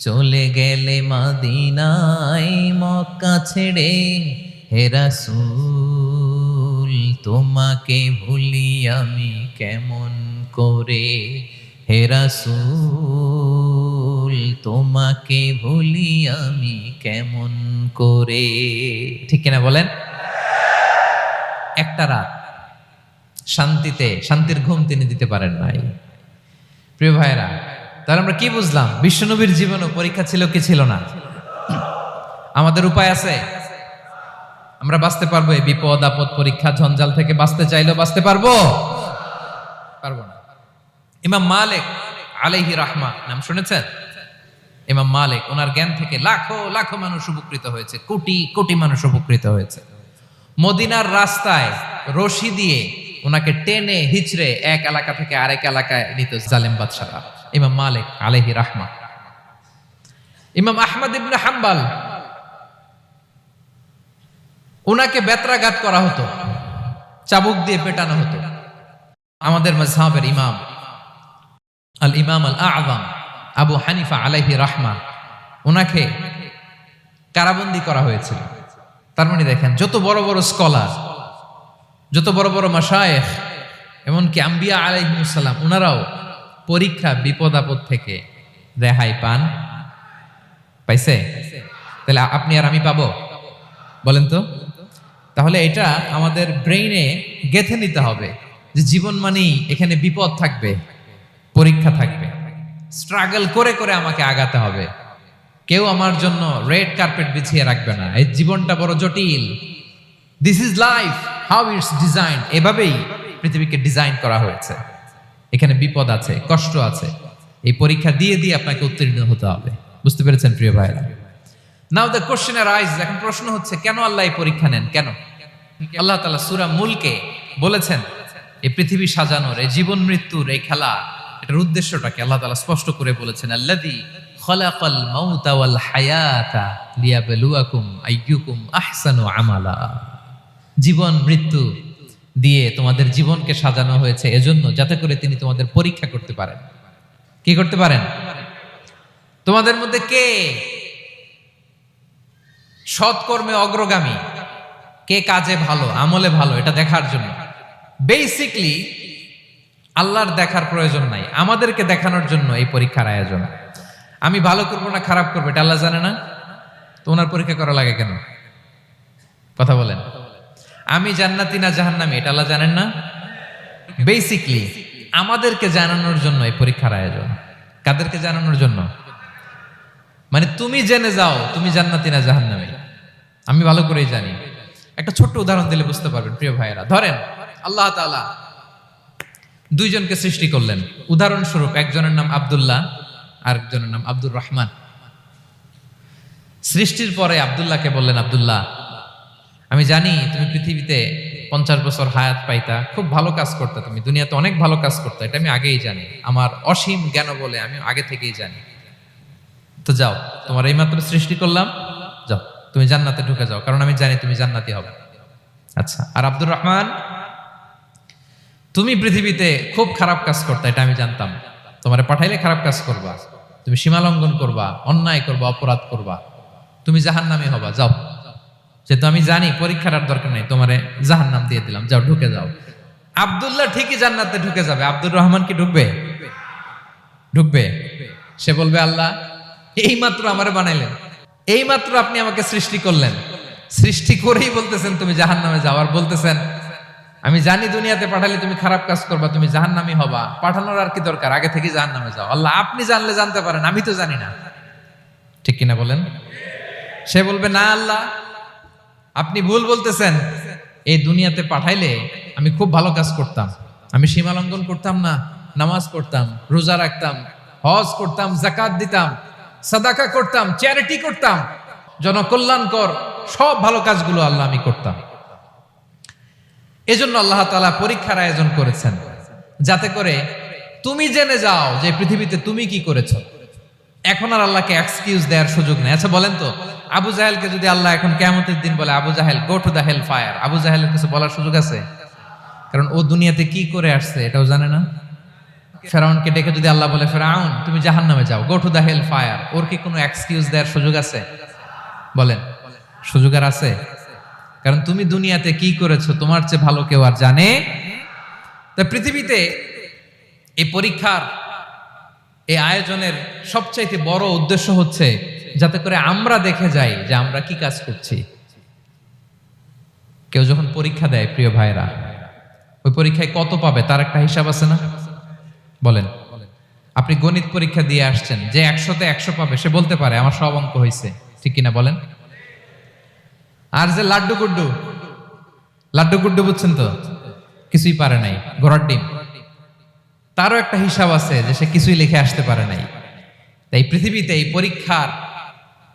চলে গেলে মদিনায় মক্কা ছেড়ে। হে রাসূল তোমাকে ভুলি আমি কেমন করে, হে রাসূল তোমাকে ভুলি আমি কেমন করে। ঠিক কিনা বলেন? একটা রাত শান্তিতে শান্তির ঘুম তিনি দিতে পারেন নাই। প্রিয় ভাইরা, তাহলে আমরা কি বুঝলাম? বিশ্বনবীর জীবনে পরীক্ষা ছিল কি ছিল না? আমাদের উপায় আছে? আমরা বাঁচতে পারবো এই বিপদ আপদ পরীক্ষা ঝঞ্ঝাল থেকে? বাঁচতে চাইলেও বাঁচতে পারবো? পারবো না। ইমাম মালিক আলাইহি রাহমা নাম শুনেছেন? ইমাম মালিক, ওনার জ্ঞান থেকে লাখো লাখো মানুষ উপকৃত হয়েছে, কোটি কোটি মানুষ উপকৃত হয়েছে। মদিনার রাস্তায় রশি দিয়ে ওনাকে টেনে হিচড়ে এক এলাকা থেকে আরেক এলাকায় নিত জালেম বাদশারা। ইমাম মালিক আলাইহি রাহমা। ইমাম আহমদ ইবনে হাম্বল, ওনাকে বেত্রাঘাত করা হতো, চাবুক দিয়ে পেটানো হতো। আমাদের মাযহাবের ইমাম আল ইমাম আল আযম আবু হানিফা আলাইহি রাহমা, ওনাকে কারাবন্দী করা হয়েছিল। তার মানে দেখেন, যত বড় বড় স্কলার, যত বড় বড় মাশায়েখ, এমনকি আম্বিয়া আলাইহিmus সালাম, ওনারাও পরীক্ষা বিপদ আপদ থেকে রেহাই পাইছে? তাহলে আপনি আর আমি পাবো? বলেন তো। তাহলে এটা আমাদের ব্রেইনে গেঁথে নিতে হবে যে জীবন মানেই এখানে বিপদ থাকবে, পরীক্ষা থাকবে, স্ট্রাগল করে করে আমাকে আগাতে হবে। কেউ আমার জন্য রেড কার্পেট বিছিয়ে রাখবে না। এই জীবনটা বড় জটিল। This is life how it's design. এভাবেই পৃথিবীকে ডিজাইন করা হয়েছে। এখানে বিপদ আছে, কষ্ট আছে। এই পরীক্ষা দিয়ে দিয়ে আপনাকে উত্তীর্ণ হতে হবে। বুঝতে পেরেছেন প্রিয় ভাইরা? নাও দ্য কোশ্চেন আরাইজেস, এখন প্রশ্ন হচ্ছে কেন আল্লাহ এই পরীক্ষা নেন? কেন? আল্লাহ তাআলা সূরা মুলকে বলেছেন এই পৃথিবী সাজানোর, এই জীবন মৃত্যুর এই খেলা, এটার উদ্দেশ্যটাকে আল্লাহ তাআলা স্পষ্ট করে বলেছেন। আল্লাযী খালাকাল মাউতা ওয়াল হায়াতা লিয়াবলুয়াকুম আইয়ুকুম আহসানু আমালা। জীবন মৃত্যু দিয়ে তোমাদের জীবনকে সাজানো হয়েছে এজন্য, যাতে করে তিনি তোমাদের পরীক্ষা করতে পারেন। কি করতে পারেন? তোমাদের মধ্যে কে সৎকর্মে অগ্রগামী, কে কাজে ভালো, আমলে ভালো, এটা দেখার জন্য। বেসিকলি আল্লাহর দেখার প্রয়োজন নাই, আমাদেরকে দেখানোর জন্য এই পরীক্ষার আয়োজন। আমি ভালো করবো না খারাপ করবো এটা আল্লাহ জানে না? তো ওনার পরীক্ষা করা লাগে কেন? কথা বলেন। আমি জান্নাতি না জাহান্নামী এটা আল্লাহ জানেন না? বেসিকলি আমাদেরকে জানানোর জন্য এই পরীক্ষার আয়োজন। কাদেরকে জানানোর জন্য? মানে তুমি জেনে যাও তুমি জান্নাতি না জাহান্নামী। আমি ভালো করেই জানি। একটা ছোট্ট উদাহরণ দিলে বুঝতে পারবেন প্রিয় ভাইয়েরা। ধরেন আল্লাহ তাআলা দুইজনকে সৃষ্টি করলেন। উদাহরণস্বরূপ একজনের নাম আব্দুল্লাহ আর একজনের নাম আব্দুর রহমান। সৃষ্টির পরে আব্দুল্লাহকে বললেন, আব্দুল্লাহ আমি জানি তুমি পৃথিবীতে 50 বছর হায়াত পাইতা, খুব ভালো কাজ করতে, তুমি দুনিয়াতে অনেক ভালো কাজ করতে, এটা আমি আগেই জানি, আমার অসীম জ্ঞান বলে আমি আগে থেকেই জানি। তো যাও, তোমার এইমাত্র সৃষ্টি করলাম, যাও তুমি জান্নাতে ঢুকে যাও, কারণ আমি জানি তুমি জান্নাতি হবে। আচ্ছা, আর আব্দুর রহমান তুমি পৃথিবীতে খুব খারাপ কাজ করতে, এটা আমি জানতাম, তোমারে পাঠাইলে খারাপ কাজ করবা, তুমি সীমা লঙ্ঘন করবা, অন্যায় করবা, অপরাধ করবা, তুমি জাহান্নামী হবা, যাও। যেহেতু আমি জানি পরীক্ষার আর দরকার নেই, তোমারে জাহান্নাম দিয়ে দিলাম, যাও ঢুকে যাও। আব্দুল্লাহ ঠিকই জান্নাতে ঢুকে যাবে, আব্দুর রহমান কি ঢুকবে? ঢুকবে। সে বলবে, আল্লাহ এইমাত্র আমারে বানাইলেন, এইমাত্র আপনি আমাকে সৃষ্টি করলেন, সৃষ্টি করেই বলতেছেন তুমি জাহান্নামে যাও, আর বলতেছেন আমি জানি দুনিয়াতে পাঠালে তুমি খারাপ কাজ করবা, তুমি জাহান্নামী হবা, পাঠানোর আর কি দরকার, আগে থেকে জাহান্নামে যাও। আল্লাহ আপনি জানলে জানতে পারেন, আমি তো জানি না। ঠিক কিনা বলেন? সে বলবে, না আল্লাহ আপনি ভুল বলতেছেন, এই দুনিয়াতে পাঠাইলে আমি খুব ভালো কাজ করতাম, আমি সীমা লঙ্ঘন করতাম না, নামাজ পড়তাম, রোজা রাখতাম, হজ করতাম, যাকাত দিতাম, সাদাকা করতাম, চ্যারিটি করতাম, জনকল্যাণকর সব ভালো কাজগুলো আল্লাহ আমি করতাম। এজন্য আল্লাহ তাআলা পরীক্ষার আয়োজন করেছেন, যাতে করে তুমি জেনে যাও যে পৃথিবীতে তুমি কি করেছো, এখন আর আল্লাহকে এক্সকিউজ দেওয়ার সুযোগ নেই। আচ্ছা বলেন তো, আবু জাহেলকে যদি আল্লাহ এখন কিয়ামতের দিন বলে, আবু জাহেল go to the hell fire, আবু জাহেলের কিছু বলার সুযোগ আছে? কারণ ও দুনিয়াতে কি করে আসছে এটাও জানে না। ফেরাউনকে ডেকে যদি আল্লাহ বলে, ফেরাউন তুমি জাহান্নামে যাও, go to the hell fire, ওর কি কোনো এক্সকিউজ দেওয়ার সুযোগ আছে? বলেন, সুযোগ আর আছে? কারণ তুমি দুনিয়াতে কি করেছো তোমার চেয়ে ভালো কেউ আর জানে। তা পৃথিবীতে এই পরীক্ষার, এই আয়োজনের সবচাইতে বড় উদ্দেশ্য হচ্ছে যাতে করে আমরা দেখে যাই যে আমরা কি কাজ করছি। কেউ যখন পরীক্ষা দেয় প্রিয় ভাইরা, ওই পরীক্ষায় কত পাবে তার একটা হিসাব আছে না? বলেন, আপনি গণিত পরীক্ষা দিয়ে আসছেন, যে 100-তে 100 পাবে সে বলতে পারে আমার সব অঙ্ক হয়েছে, ঠিক কিনা বলেন? আর যে লাড্ডু গুড্ডু বুঝছেন তো, কিছুই পারে নাই, ঘোড়ার ডিম, তারও একটা হিসাব আছে যে সে কিছুই লিখে আসতে পারে নাই। তাই পৃথিবীতে এই পরীক্ষার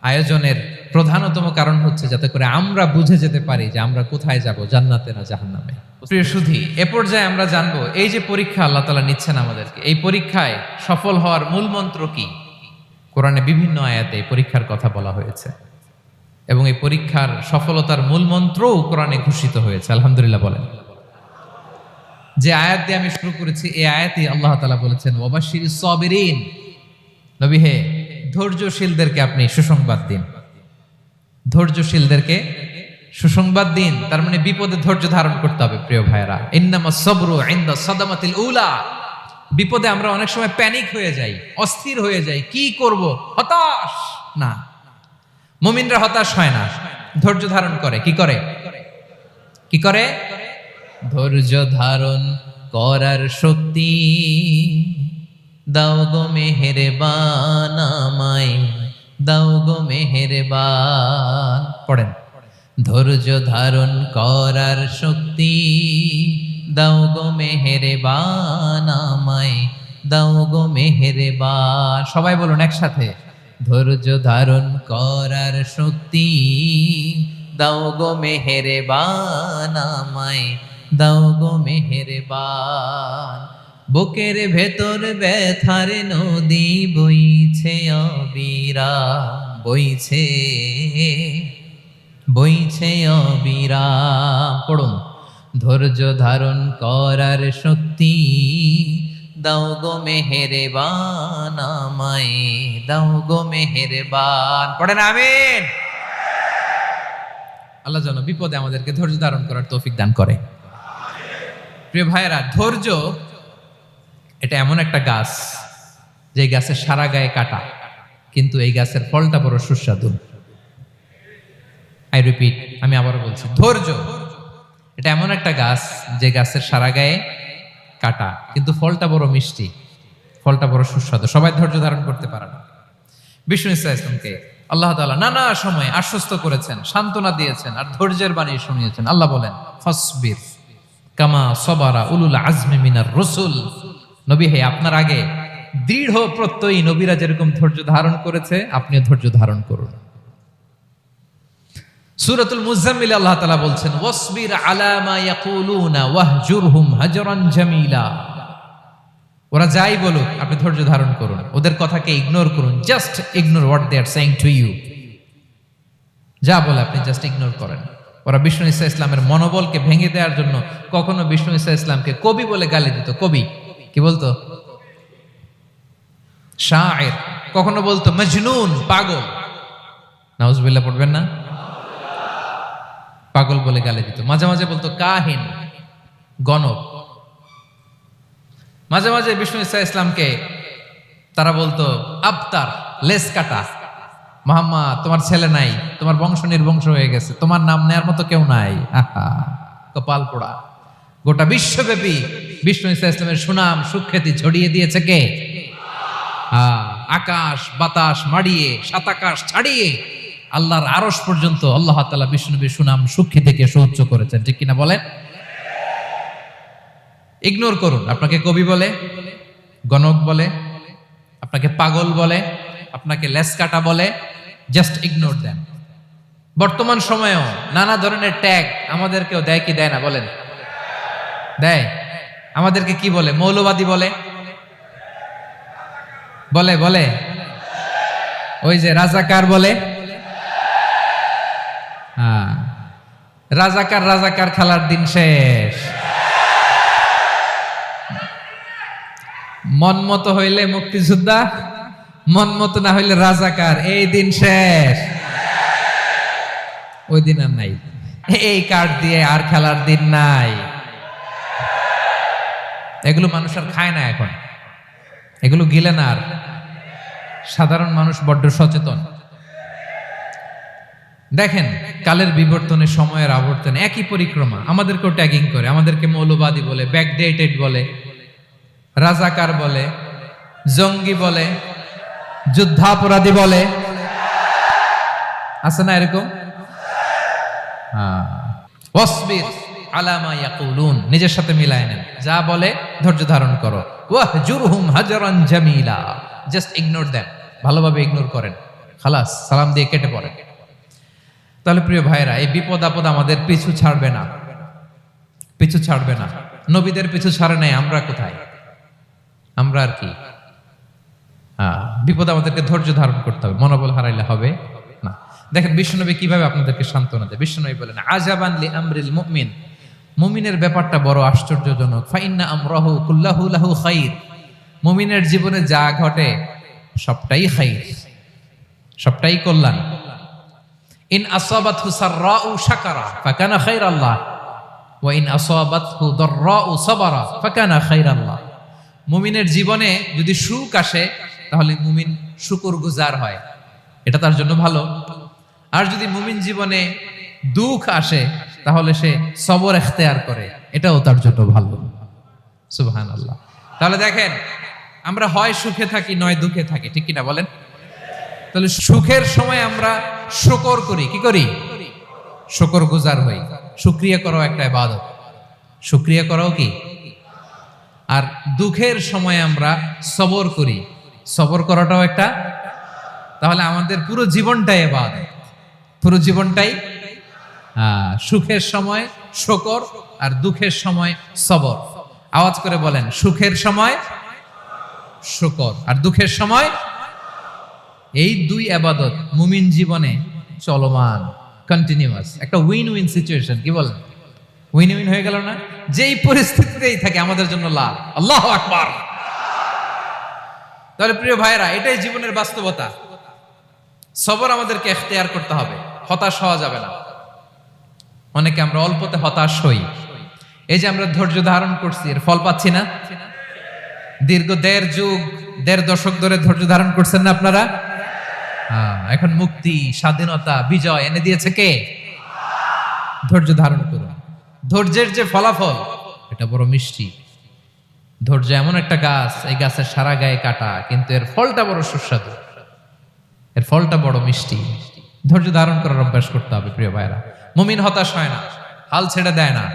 আয়োজনের প্রধানতম কারণ হচ্ছে যাতে করে আমরা বুঝে যেতে পারি যে আমরা কোথায় যাব, জান্নাতে না জাহান্নামে। প্রিয় সুধী, এ পর্যায়ে আমরা জানবো এই যে পরীক্ষা আল্লাহ তাআলা নিচ্ছেন আমাদেরকে, এই পরীক্ষায় সফল হওয়ার মূল মন্ত্র কি। কোরআনে বিভিন্ন আয়াতে এই পরীক্ষার কথা বলা হয়েছে এবং এই পরীক্ষার সফলতার মূল মন্ত্রও কোরআনে ঘোষিত হয়েছে। আলহামদুলিল্লাহ বলেন। যে আয়াত দিয়ে আমি শুরু করেছি, এই আয়াতে আল্লাহ তাআলা বলেছেন, ওয়াবাশশিরিস সাবিরিন, নবী হে ধৈর্যশীলদেরকে আপনি সুসংবাদ দিন। ধৈর্যশীলদেরকে সুসংবাদ দিন, তার মানে বিপদে ধৈর্য ধারণ করতে হবে। প্রিয় ভাইরা, ইন্নামাস সাবরু ইনদা সাদামাতিল উলা, বিপদে আমরা অনেক সময় প্যানিক হয়ে যাই, অস্থির হয়ে যাই, কি করব, হতাশ না। মুমিনরা হতাশ হয় না, ধৈর্য ধারণ করে। কি করে? ধৈর্য ধারণ করার শক্তি দাও গো মেহেরবান আমায়, দাও গো মেহেরবান। পড়েন, ধৈর্য ধারণ করার শক্তি দাও গো মেহেরবান আমায়, দাও গো মেহেরবান। সবাই বলুন একসাথে, ধৈর্য ধারণ করার শক্তি দাও গো মেহেরবান আমায়, দাও গো মেহেরবান। বুকের ভেতর ব্যথার নদী বইছে অবিরাম, বইছে অবিরাম। পড়ুন, ধৈর্য ধারণ করার শক্তি দাও গো মেহেরবান আমায়, দাও গো মেহেরবান। পড়েন আমিন। আল্লাহ যেন বিপদে আমাদেরকে ধৈর্য ধারণ করার তৌফিক দান করে। প্রিয় ভাইয়েরা, ধৈর্য এটা এমন একটা গাছ যে গাছের সারা গায়ে কাটা, কিন্তু এই গাছের ফলটা বড় সুস্বাদু। আই রিপিট, আমি আবারও বলছি, ধৈর্য এটা এমন একটা গাছ যে গাছের সারা গায়ে কাটা, কিন্তু ফলটা বড় মিষ্টি, ফলটা বড় সুস্বাদু। সবাই ধৈর্য ধারণ করতে পারে না। বিষ্ণু ইসা ইসলামকে আল্লাহ তাআলা নানা সময় আশ্বস্ত করেছেন, সান্ত্বনা দিয়েছেন আর ধৈর্যের বাণী শুনিয়েছেন। আল্লাহ বলেন, ফাসবির কামা সবারা উলুল আজমি মিনার রসুল। নবী হে, আপনার আগে দৃঢ় প্রত্যয়ী নবীরা যেরকম ধৈর্য ধারণ করেছে, আপনিও ধৈর্য ধারণ করুন। সূরাতুল মুজাম্মিল আল্লাহ তাআলা বলছেন, ওয়াসবির আলা মা ইয়াকুলুনা ওয়াহজুরহুম হাজরান জামিলা। ওরা যাই বলুক আপনি ধৈর্য ধারণ করুন, ওদের কথাকে ইগনোর করুন। Just ignore what they are saying to you. যা বলে আপনি জাস্ট ইগনোর করেন। ওরা বিষ্ণু ইসা ইসলামের মনোবলকে ভেঙে দেওয়ার জন্য কখনো বিষ্ণু ইসা ইসলামকে কবি বলে গালি দিত। কবি কি বলতো? শায়ের। কখনো বলতো মজনুন, পাগল। নাউজুবিল্লাহ পড়বেন না? পাগল বলে গালি দিত। মাঝে মাঝে বলতো কাহিন, গণক। মাঝে মাঝে বিষ্ণু ইসা ইসলামকে তারা বলতো আবতার, লেস কাটা। মুহাম্মদ, তোমার ছেলে নাই, তোমার বংশ নির্বংশ হয়ে গেছে, তোমার নাম নেয়ার মতো কেউ নাই। আহা, কপাল পোড়া। গোটা বিশ্বব্যাপী বিষ্ণু ইসা ইসলামের সুনাম সুখ্যাতি ছড়িয়ে দিয়েছে কে? আকাশ বাতাস মাড়িয়ে, সাত আকাশ ছাড়িয়ে আল্লাহর আরশ পর্যন্ত আল্লাহ তাআলা বিষ্ণু নবীর সুনাম সুখ্যাতিকে সুউচ্চ করেছেন। ঠিক কিনা বলেন? ইগনোর করুন। আপনাকে কবি বলে, গণক বলে, আপনাকে পাগল বলে, আপনাকে লেসকাটা বলে, জাস্ট ইগনোর দেন। বর্তমান সময়েও নানা ধরনের ট্যাগ আমাদেরকেও দেয় কি দেয় না? বলেন, দেয়। আমাদেরকে কি বলে? মৌলবাদী বলে, বলে ওই যে রাজাকার বলে, হ্যাঁ, রাজাকার রাজাকার খেলার দিন শেষ। মন মতো হইলে মুক্তিযোদ্ধা, মন মতো না হইলে রাজাকার, এই দিন শেষ। ওই দিন আর নাই, এই কার্ড দিয়ে আর খেলার দিন নাই। এগুলো মানুষ আর খায় না এখন, এগুলো গিলে না আর। সাধারণ মানুষ বড্ড সচেতন। দেখেন কালের বিবর্তনে, সময়ের আবর্তনে একই পরিক্রমা আমাদেরকেও ট্যাগিং করে, আমাদেরকে মৌলবাদী বলে, ব্যাকডেটেড বলে, রাজাকার বলে, জঙ্গি বলে, যুদ্ধাপরাধী বলে, আছে না এরকম? ওয়াসবির আলা মা ইয়াকুলুন, নিজের সাথে মিলায় নেন, যা বলে ধৈর্য ধারণ করো। ওয়াহজুরহুম হাজরান জামিলা, জাস্ট ইগনোর দেম, ভালোভাবে ইগনোর করেন, খালাস, সালাম দিয়ে কেটে পড়েন। তাহলে প্রিয় ভাইরা, এই বিপদ আপদ আমাদের পিছু ছাড়বে না, পিছু ছাড়বে না। নবীদের পিছু ছাড়ে নাই, আমরা কোথায়? আমরা আর কি? বিপদ আমাদেরকে ধৈর্য ধারণ করতে হবে, মনোবল হারাইলে হবে না। দেখেন বিশ্বনবী কিভাবে আপনাদেরকে সান্ত্বনা দেয়। বিশ্বনবী বলেন, আজাবান লি আমরিল মুমিন, মুমিনের ব্যাপারটা বড় আশ্চর্যজনক। ফাইন্না আমরাহু কুল্লাহু লাহু খাইর, মুমিনের জীবনে যা ঘটে সবটাই খাইর, সবটাই কল্যাণ। ইন আসাবাতহু সাররাউ শাকারা ফাকানা খাইরাল্লাহ ওয়া ইন আসাবাতহু দাররাউ সাবারা ফাকানা খাইরাল্লাহ। মুমিনের জীবনে যদি সুখ আসে তাহলে মুমিন শুকরগুজার হয়, এটা তার জন্য ভালো। আর যদি মুমিন জীবনে দুঃখ আসে তাহলে সে সবর ইখতিয়ার করে, এটাও তার জন্য ভালো। সুবহানাল্লাহ। তাহলে দেখেন, আমরা হয় সুখে থাকি নয় দুঃখে থাকি, ঠিক কিনা বলেন? তাহলে সুখের সময় আমরা শুকর করি, কি করি? শুকরগুজার হই। শুকরিয়া করাও একটা ইবাদত, শুকরিয়া করাও কি? আর দুঃখের সময় আমরা সবর করি, সবর করাটাও একটা। তাহলে আমাদের পুরো জীবনটাই ইবাদত, পুরো জীবনটাই সুখের সময় শুকর আর দুঃখের সময় সবর। আওয়াজ করে বলেন, সুখের সময় শুকর আর দুঃখের সময়। এই দুই ইবাদত মুমিন জীবনে চলমান, কন্টিনিউয়াস, একটা উইন উইন সিচুয়েশন। কি বলেন? উইন উইন হয়ে গেল না? যেই পরিস্থিতিতেই থাকে আমাদের জন্য লাভ। আল্লাহু আকবার। তাহলে প্রিয় ভাইরা, এটাই জীবনের বাস্তবতা। সবর আমাদেরকে ইখতিয়ার করতে হবে, হতাশ হওয়া যাবে না। অনেকে আমরা অল্পতে হতাশ হই। এই যে আমরা ধৈর্য ধারণ করছি, এর ফল পাচ্ছি না? দীর্ঘ দেড় দশক ধরে ধৈর্য ধারণ করছেন না আপনারা? এখন মুক্তি, স্বাধীনতা, বিজয় এনে দিয়েছে কে? ধৈর্য ধারণ করুন। ধৈর্যের যে ফলাফল, এটা বড় মিষ্টি। ধৈর্য এমন একটা গাছ, এই গাছের সারা গায়ে কাটা, কিন্তু এর ফলটা বড় সুস্বাদু, এর ফলটা বড় মিষ্টি। ধৈর্য ধারণ করার অভ্যাস করতে হবে প্রিয় ভাইরা। মুমিন হতাশ হয় না, হাল ছেড়ে দেয় না।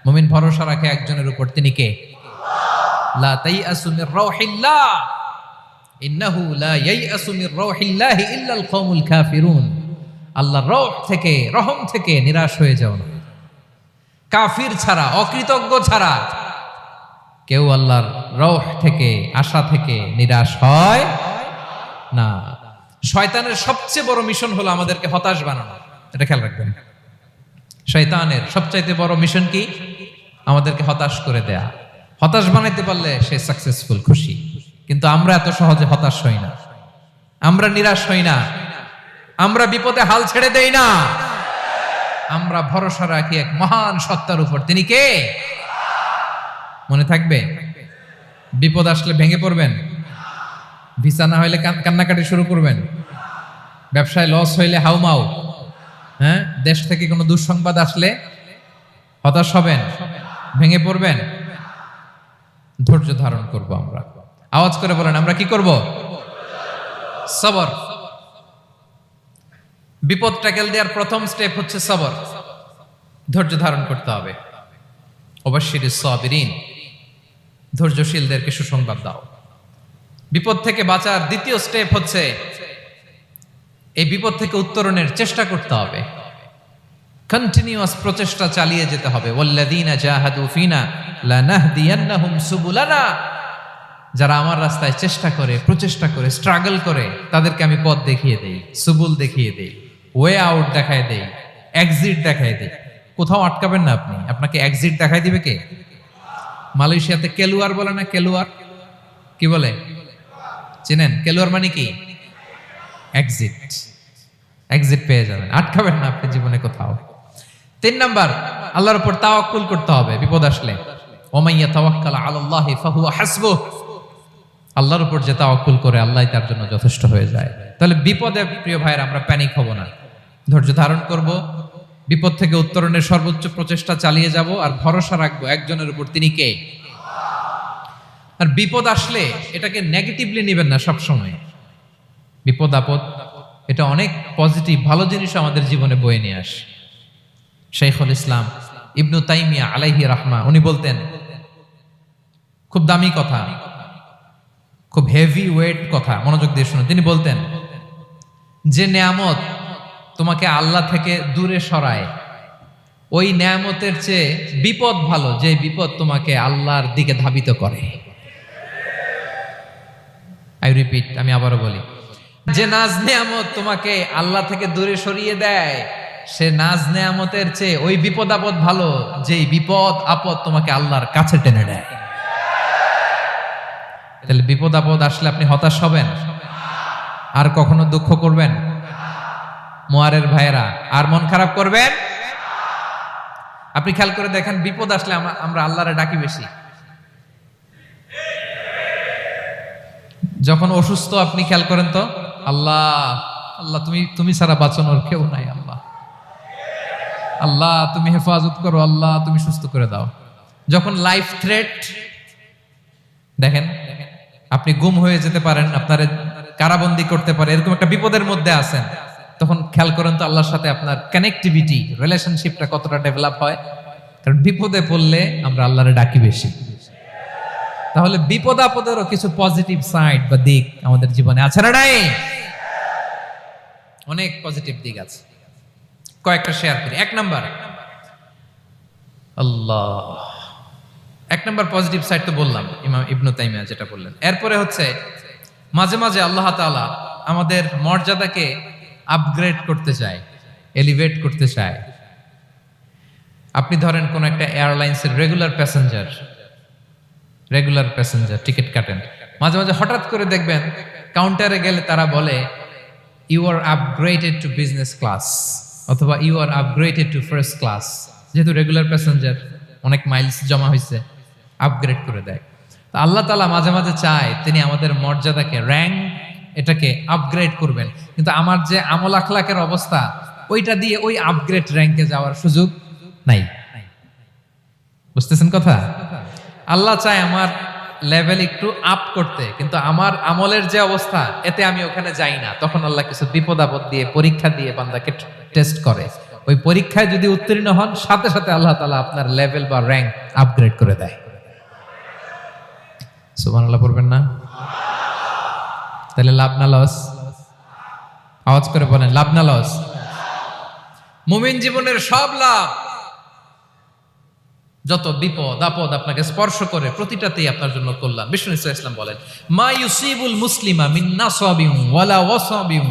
মুমিন ভরসা রাখে একজনের উপর, তিনি কে? লা তাইআসু মির রাউহিল্লাহ ইন্নাহু লা ইয়াইআসু মির রাউহিল্লাহি ইল্লাল কওমুল কাফিরুন। আল্লাহর রহ থেকে, রহম থেকে নিরাশ হয়ে যাও না। কাফির ছাড়া, অকৃতজ্ঞ ছাড়া কেউ আল্লাহর রহ থেকে, আশা থেকে নিরাশ হয় না। শয়তানের সবচেয়ে বড় মিশন হলো আমাদেরকে হতাশ বানানো, এটা খেয়াল রাখবেন। শয়তানের সবচাইতে বড় মিশন কি? আমাদেরকে হতাশ করে দেয়া। হতাশ বানাইতে পারলে সে সাকসেসফুল, খুশি। কিন্তু আমরা এত সহজে হতাশ হই না, আমরা নিরাশ হই না, আমরা বিপদে হাল ছেড়ে দেই না। আমরা ভরসা রাখি এক মহান সত্তার উপর, তিনি কে? মনে থাকবে? বিপদ আসলে ভেঙে পড়বেন, ভিসা না হইলে কান্নাকাটি শুরু করবেন, ব্যবসায় লস হইলে হাউমাউ, হ্যাঁ, দেশ থেকে কোনো দুঃসংবাদ আসলে হতাশ হবেন, ভেঙে পড়বেন। ধৈর্য ধারণ করব আমরা। আওয়াজ করে বলেন, আমরা কি করব? সবর। বিপদ ট্যাকেল দেওয়ার প্রথম স্টেপ হচ্ছে সবর, ধৈর্য ধারণ করতে হবে। অবশ্যই সাবিরিন, ধৈর্যশীলদেরকে সুসংবাদ দাও। বিপদ থেকে বাঁচার দ্বিতীয় স্টেপ হচ্ছে এই বিপদ থেকে উত্তরণের চেষ্টা করতে হবে, কন্টিনিউয়াস প্রচেষ্টা চালিয়ে যেতে হবে। ওয়াল্লাযীনা জাহাদু ফিনা লানাহদিয়ান্নাহুম সুবুলানা। যারা আমার রাস্তায় চেষ্টা করে, প্রচেষ্টা করে, স্ট্রাগল করে, তাদেরকে আমি পথ দেখিয়ে দেই, সুবুল দেখিয়ে দেই, ওয়ে আউট দেখায় দেই, এক্সিট দেখায় দেই। কোথাও আটকাবেন না আপনি, আপনাকে এক্সিট দেখায় দিবে কে? মালয়েশিয়াতে কেলুয়ার বলে না, কেলুয়ার কি বলে চেনেন? কেলুয়ার মানে কি? এক্সিট। এক্সিট পেয়ে যাবেন, আটকাবেন না আপনি জীবনে কোথাও। 3 নাম্বার, আল্লাহর উপর তাওয়াক্কুল করতে হবে বিপদ আসলে। ওমাইয়া তাওয়াক্কাল আলাল্লাহি ফাহুয়া হাসবুহ। আল্লাহর উপর যে তাওয়াক্কুল করে আল্লাহই তার জন্য যথেষ্ট হয়ে যায়। তাহলে বিপদে প্রিয় ভাইয়ের আমরা প্যানিক হব না, ধৈর্য ধারণ করব, বিপদ থেকে উত্তরণের সর্বোচ্চ প্রচেষ্টা চালিয়ে যাব, আর ভরসা রাখবো একজনের উপর, তিনি কে? আর বিপদ আসলে এটাকে নেগেটিভলি নেবেন না সবসময়। বিপদ আপদ এটা অনেক পজিটিভ ভালো জিনিস আমাদের জীবনে বয়ে নিয়ে আসে। শাইখুল ইসলাম ইবনু তাইমিয়া আলাইহি রাহমা উনি বলতেন, খুব দামি কথা, খুব হেভি ওয়েট কথা, মনোযোগ দিয়ে শুনুন। তিনি বলতেন, যে নেয়ামত তোমাকে আল্লাহ থেকে দূরে সরায়, ওই নেয়ামতের চেয়ে বিপদ ভালো যে বিপদ তোমাকে আল্লাহর দিকে ধাবিত করে। আই রিপিট, আমি আবারও বলি, যে নাজ নেয়ামত তোমাকে আল্লাহ থেকে দূরে সরিয়ে দেয়, সে নাজ নেয়ামতের চেয়ে ওই বিপদ আপদ ভালো যেই বিপদ আপদ তোমাকে আল্লাহর কাছে টেনে নেয়। তাহলে বিপদ আপদ আসলে আপনি হতাশ হবেন? আর কখনো দুঃখ করবেন? মোয়ারের ভাইয়েরা, আর মন খারাপ করবেন? আপনি খেয়াল করে দেখেন, বিপদ আসলে আমরা আল্লাহরে ডাকি বেশি। যখন অসুস্থ আপনি খেয়াল করেন তো, আল্লাহ আল্লাহ তুমি ছাড়া বাঁচানোর কেউ নাই, আল্লাহ আল্লাহ তুমি হেফাজত করো, আল্লাহ তুমি সুস্থ করে দাও। যখন লাইফ থ্রেট, দেখেন আপনি গুম হয়ে যেতে পারেন, আপনার কারাবন্দি করতে পারে, এরকম একটা বিপদের মধ্যে আছেন, তখন খেয়াল করেন তো আল্লাহর সাথে আপনার কানেক্টিভিটি, রিলেশনশিপটা কতটা ডেভেলপ হয়। কারণ বিপদে পড়লে আমরা আল্লাহরে ডাকি বেশি। তাহলে বিপদ আপদেরও কিছু পজিটিভ সাইড বা দিক আমাদের জীবনে আছে না নাই? অনেক পজিটিভ দিক আছে, কয়েকটা শেয়ার করি। 1 নাম্বার, আল্লাহ 1 নাম্বার পজিটিভ সাইড তো বললাম, ইমাম ইবনু তাইমিয়া যেটা বললেন। এরপরে হচ্ছে মাঝে মাঝে আল্লাহ তাআলা আমাদের মর্যাদাকে আপগ্রেড করতে চায়, এলিভেট করতে চায়। আপনি ধরেন কোন একটা এয়ারলাইন্সের রেগুলার প্যাসেঞ্জার টিকিট কাটেন, মাঝে মাঝে হঠাৎ করে দেখবেন কাউন্টারে গেলে তারা বলে you are upgraded to business class, অথবা you are upgraded to first class. যেহেতু রেগুলার প্যাসেঞ্জার, অনেক মাইলস জমা হয়েছে, আপগ্রেড করে দেয়। তো আল্লাহ তাআলা মাঝে মাঝে চায় তিনি আমাদের মর্যাদাকে, র্যাঙ্ক এটাকে আপগ্রেড করবেন, কিন্তু আমার যে আমল আখলাকের অবস্থা, ওইটা দিয়ে ওই আপগ্রেড র্যাঙ্কে যাওয়ার সুযোগ নাই। বুঝতেছেন কথা? আল্লাহ চায় আমার লেভেল একটু আপ করতে, কিন্তু আমার আমলের যে অবস্থা, এতে আমি ওখানে যাই না। তখন আল্লাহ কিছু বিপদ আপদ দিয়ে, পরীক্ষা দিয়ে বান্দাকে টেস্ট করে। ওই পরীক্ষায় যদি উত্তীর্ণ হন, সাথে সাথে আল্লাহ তাআলা আপনার লেভেল বা র্যাঙ্ক আপগ্রেড করে দেয়। সুবহানাল্লাহ পড়বেন না? তাহলে লাভ না লস? আওয়াজ করে বলেন, লাভ না লস? মুমিন জীবনের সব লাভ। যত বিপদ আপদ আপনাকে স্পর্শ করে, প্রতিটাতেই আপনার জন্য কল্যাণ। বিষ্ণু ইসলাম বলেন, মা ইউসিবুল মুসলিমা মিন নাসাবিন ওয়ালা ওয়াসাবিন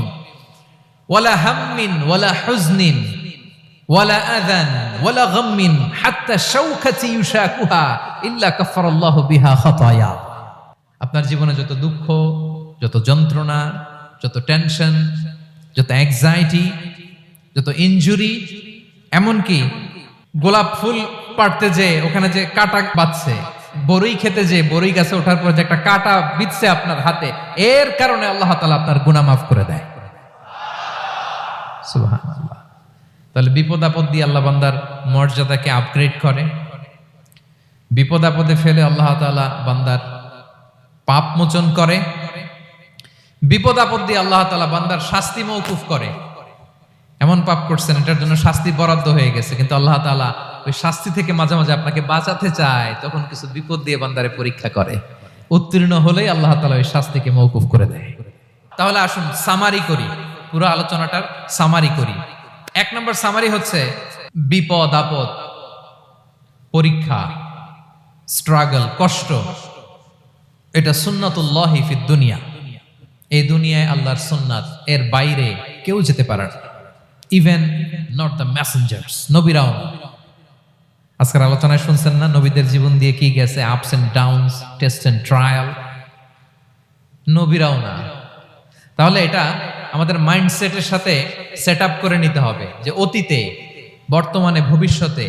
ওয়ালা হাম্মিন ওয়ালা হুজনিন ওয়ালা আযান ওয়ালা গাম্মিন হাত্তা শাওকাতি ইউশাকুহা ইল্লা কাফারাল্লাহু বিহা খাতায়া। আপনার জীবনে যত দুঃখ, যত যন্ত্রণা, যত টেনশন, যত অ্যাংজাইটি, যত ইনজুরি, এমনকি গোলাপ ফুল পাড়তে যে ওখানে যে কাটা বাঁধছে, বরই খেতে যে বরই গাছে ওঠার পর যে একটা কাটা বিঁধছে আপনার হাতে, এর কারণে আল্লাহ তাআলা আপনার গুনাহ মাফ করে দেয়। সুবহানাল্লাহ। তাহলে বিপদ আপদ দিয়ে আল্লাহ বান্দার মর্যাদাকে আপগ্রেড করে। বিপদ আপদে ফেলে আল্লাহ তাআলা বান্দার পাপ মোচন করে। বিপদ আপদ দিয়ে আল্লাহ তাআলা বান্দার শাস্তি মওকুফ করে। এমন পাপ করছেন, এটার জন্য শাস্তি বরাদ্দ হয়ে গেছে, কিন্তু আল্লাহ তাআলা ওই শাস্তি থেকে মাঝে মাঝে আপনাকে বাঁচাতে চায়, তখন কিছু বিপদ দিয়ে বান্দারে পরীক্ষা করে। উত্তীর্ণ হলেই আল্লাহ তাআলা ওই শাস্তিকে মওকুফ করে দেয়। তাহলে আসুন সামারি করি, পুরো আলোচনাটার সামারি করি। 1 নম্বর সামারি হচ্ছে বিপদ আপদ, পরীক্ষা, স্ট্রাগল, কষ্ট, এটা সুন্নাতুল্লাহি ফিদ দুনিয়া, এই দুনিয়ায় আল্লাহর সুন্নাত, এর বাইরে কেউ যেতে পারে না, ইভেন নট দ্য মেসেঞ্জার্স, নবীরাও না। আজকের আলোচনায় শুনছেন না নবীদের জীবন দিয়ে কি গেছে, ups and downs, test and trial, নবীরাও না। তাহলে এটা আমাদের মাইন্ডসেটের সাথে সেট আপ করে নিতে হবে যে অতীতে, বর্তমানে, ভবিষ্যতে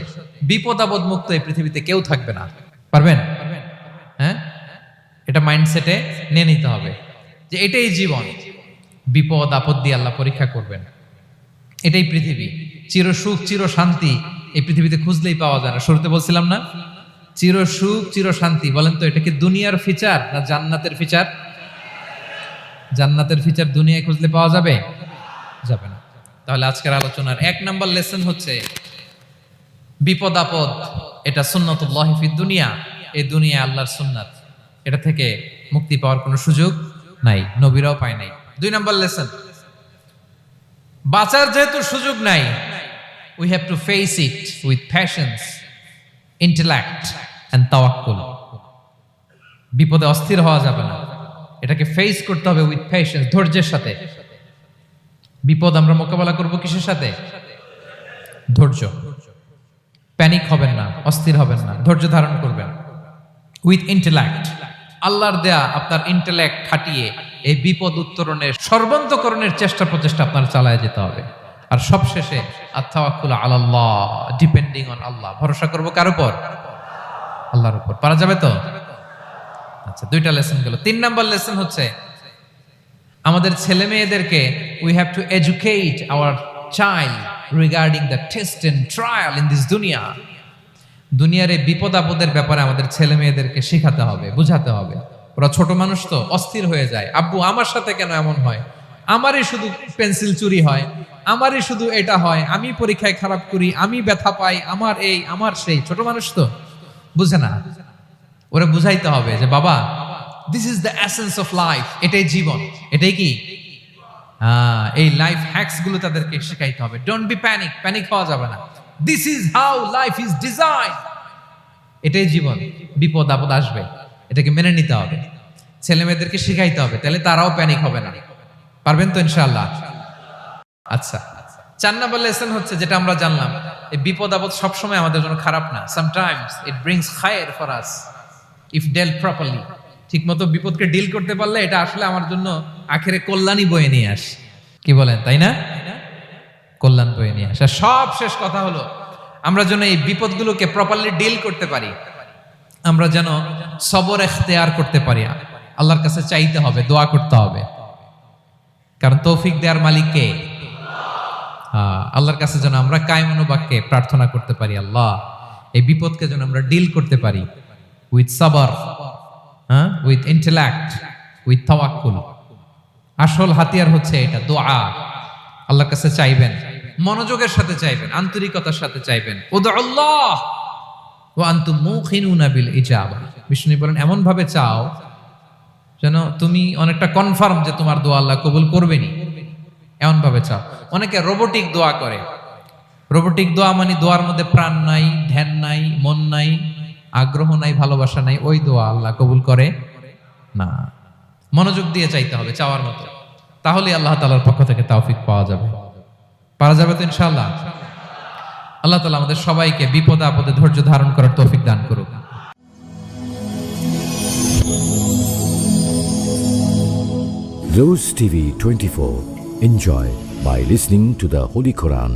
বিপদ আপদ মুক্ত এই পৃথিবীতে কেউ থাকবে না। পারবেন? হ্যাঁ, এটা মাইন্ডসেটে নিয়ে নিতে হবে যে এটাই জীবন, বিপদ আপদ দিয়ে আল্লাহ পরীক্ষা করবেন। এটাই পৃথিবী, চির সুখ চির শান্তি এই পৃথিবীতে খুঁজলেই পাওয়া যায় না। শুরুতে বলছিলাম না, চির সুখ চির শান্তি। বলেন তো এটা কি দুনিয়ার ফিচার না জান্নাতের ফিচার? জান্নাতের ফিচার দুনিয়ায় খুঁজলে পাওয়া যাবে? যাবে না। তাহলে আজকের আলোচনার 1 নাম্বার লেসন হচ্ছে বিপদ আপদ এটা সুন্নাতুল্লাহি ফিদ দুনিয়া, এই দুনিয়া আল্লাহর সুন্নাত, এটা থেকে মুক্তি পাওয়ার কোনো সুযোগ নাই, নবীরাও পায় নাই। 2 নাম্বার লেসন, বাঁচার যেহেতু সুযোগ নাই, we have to face it with patience, intellect and tawakkul. বিপদে অস্থির হওয়া যাবে না, এটাকে ফেস করতে হবে উইথ পেশেন্স, ধৈর্যের সাথে। বিপদ আমরা মোকাবেলা করব কিসের সাথে? ধৈর্য। প্যানিক হবেন না, অস্থির হবেন না, ধৈর্য ধারণ করবেন। উইথ ইন্টেলেক্ট, আল্লাহর দেয়া আপনার ইন্টেলেক্ট খাটিয়ে এই বিপদ উত্তরণের সর্বান্তকরণের চেষ্টা প্রচেষ্টা আপনার চালায় যেতে হবে। আর সবশেষে আত-তাওয়াক্কুল আলাল্লাহ, ডিপেন্ডিং অন আল্লাহ, ভরসা করব কার উপর? আল্লাহর উপর। পারা যাবে তো? আচ্ছা, 2টা লেসন গেল। 3 নাম্বার লেসন হচ্ছে আমাদের ছেলে মেয়েদেরকে we have to educate our child regarding the test and trial in this দুনিয়া। দুনিয়ার এই বিপদ আপদের ব্যাপারে আমাদের ছেলে মেয়েদেরকে শেখাতে হবে, বুঝাতে হবে। ওরা ছোট মানুষ তো, অস্থির হয়ে যায়, আব্বু আমার সাথে কেন এমন হয়, আমারই শুধু পেন্সিল চুরি হয়, আমারই শুধু এটা হয়, আমি পরীক্ষায় খারাপ করি, আমি ব্যথা পাই, আমার এই আমার সেই। ছোট মানুষ তো বুঝে না, ওরা বুঝাইতে হবে যে বাবা, this is the essence of life, এটাই জীবন, এটাই কি এই লাইফ হ্যাকস গুলো তাদেরকে শেখাইতে হবে। ডোন্ট বি প্যানিক, প্যানিক হওয়া যাবে না। This is how life is design, এটাই জীবন, বিপদ আপদ আসবে, এটাকে মেনে নিতে হবে, ছেলে মেয়েদেরকে শিখাইতে হবে, তাহলে তারাও প্যানিক হবে না। পারবেন তো ইনশাআল্লাহ? আচ্ছা, 4 নাম্বার লেসন হচ্ছে যেটা আমরা জানলাম, এই বিপদ আপদ সবসময় আমাদের জন্য খারাপ না। সামটাইমস ইট ব্রিংস খায়ের for us if dealt properly. ঠিক মতো বিপদকে ডিল করতে পারলে এটা আসলে আমার জন্য আখেরে কল্যাণই বয়ে নিয়ে আসে। কি বলেন, তাই না? কল্যাণ বয়ে নিয়ে আসে। সব শেষ কথা হলো আমরা যেন এই বিপদগুলোকে প্রপারলি ডিল করতে পারি, আমরা যেন সবর ইখতিয়ার করতে পারি। আল্লাহর কাছে চাইতে হবে, দোয়া করতে হবে, কারণ তৌফিক দেওয়ার মালিক কে? আল্লাহর কাছে যেন আমরা কায়মনোবাক্যে প্রার্থনা করতে পারি, আল্লাহ এই বিপদকে যেন আমরা ডিল করতে পারি উইথ সাবর, উইথ ইন্টেলেক্ট, উইথ তাওয়াক্কুল। আসল হাতিয়ার হচ্ছে এটা, দোয়া। আল্লাহর কাছে চাইবেন, মনোযোগের সাথে চাইবেন, আন্তরিকতার সাথে চাইবেন। উদউল্লাহ ওয়া আনতুম মুকিনুনা বিল ইজাবা। বিষ্ণু বলেন এমন ভাবে চাও যেন তুমি অনেকটা কনফার্ম যে তোমার দোয়া আল্লাহ কবুল করবেনই, এমন ভাবে চাও। অনেকে রোবোটিক দোয়া করে। রোবোটিক দোয়া মানে দোয়ার মধ্যে প্রাণ নাই, ধ্যান নাই, মন নাই, আগ্রহ নাই, ভালোবাসা নাই, ওই দোয়া আল্লাহ কবুল করে না। মনোযোগ দিয়ে চাইতে হবে চাওয়ার মতো, তাহলে আল্লাহ তাআলার পক্ষ থেকে তৌফিক পাওয়া যাবে। পারা যাবে তো ইনশাআল্লাহ? আল্লাহ তাআলা আমাদের সবাইকে বিপদে আপদে ধৈর্য ধারণ করার তৌফিক দান করুক। Rose TV 24. Enjoy by listening to the Holy Quran.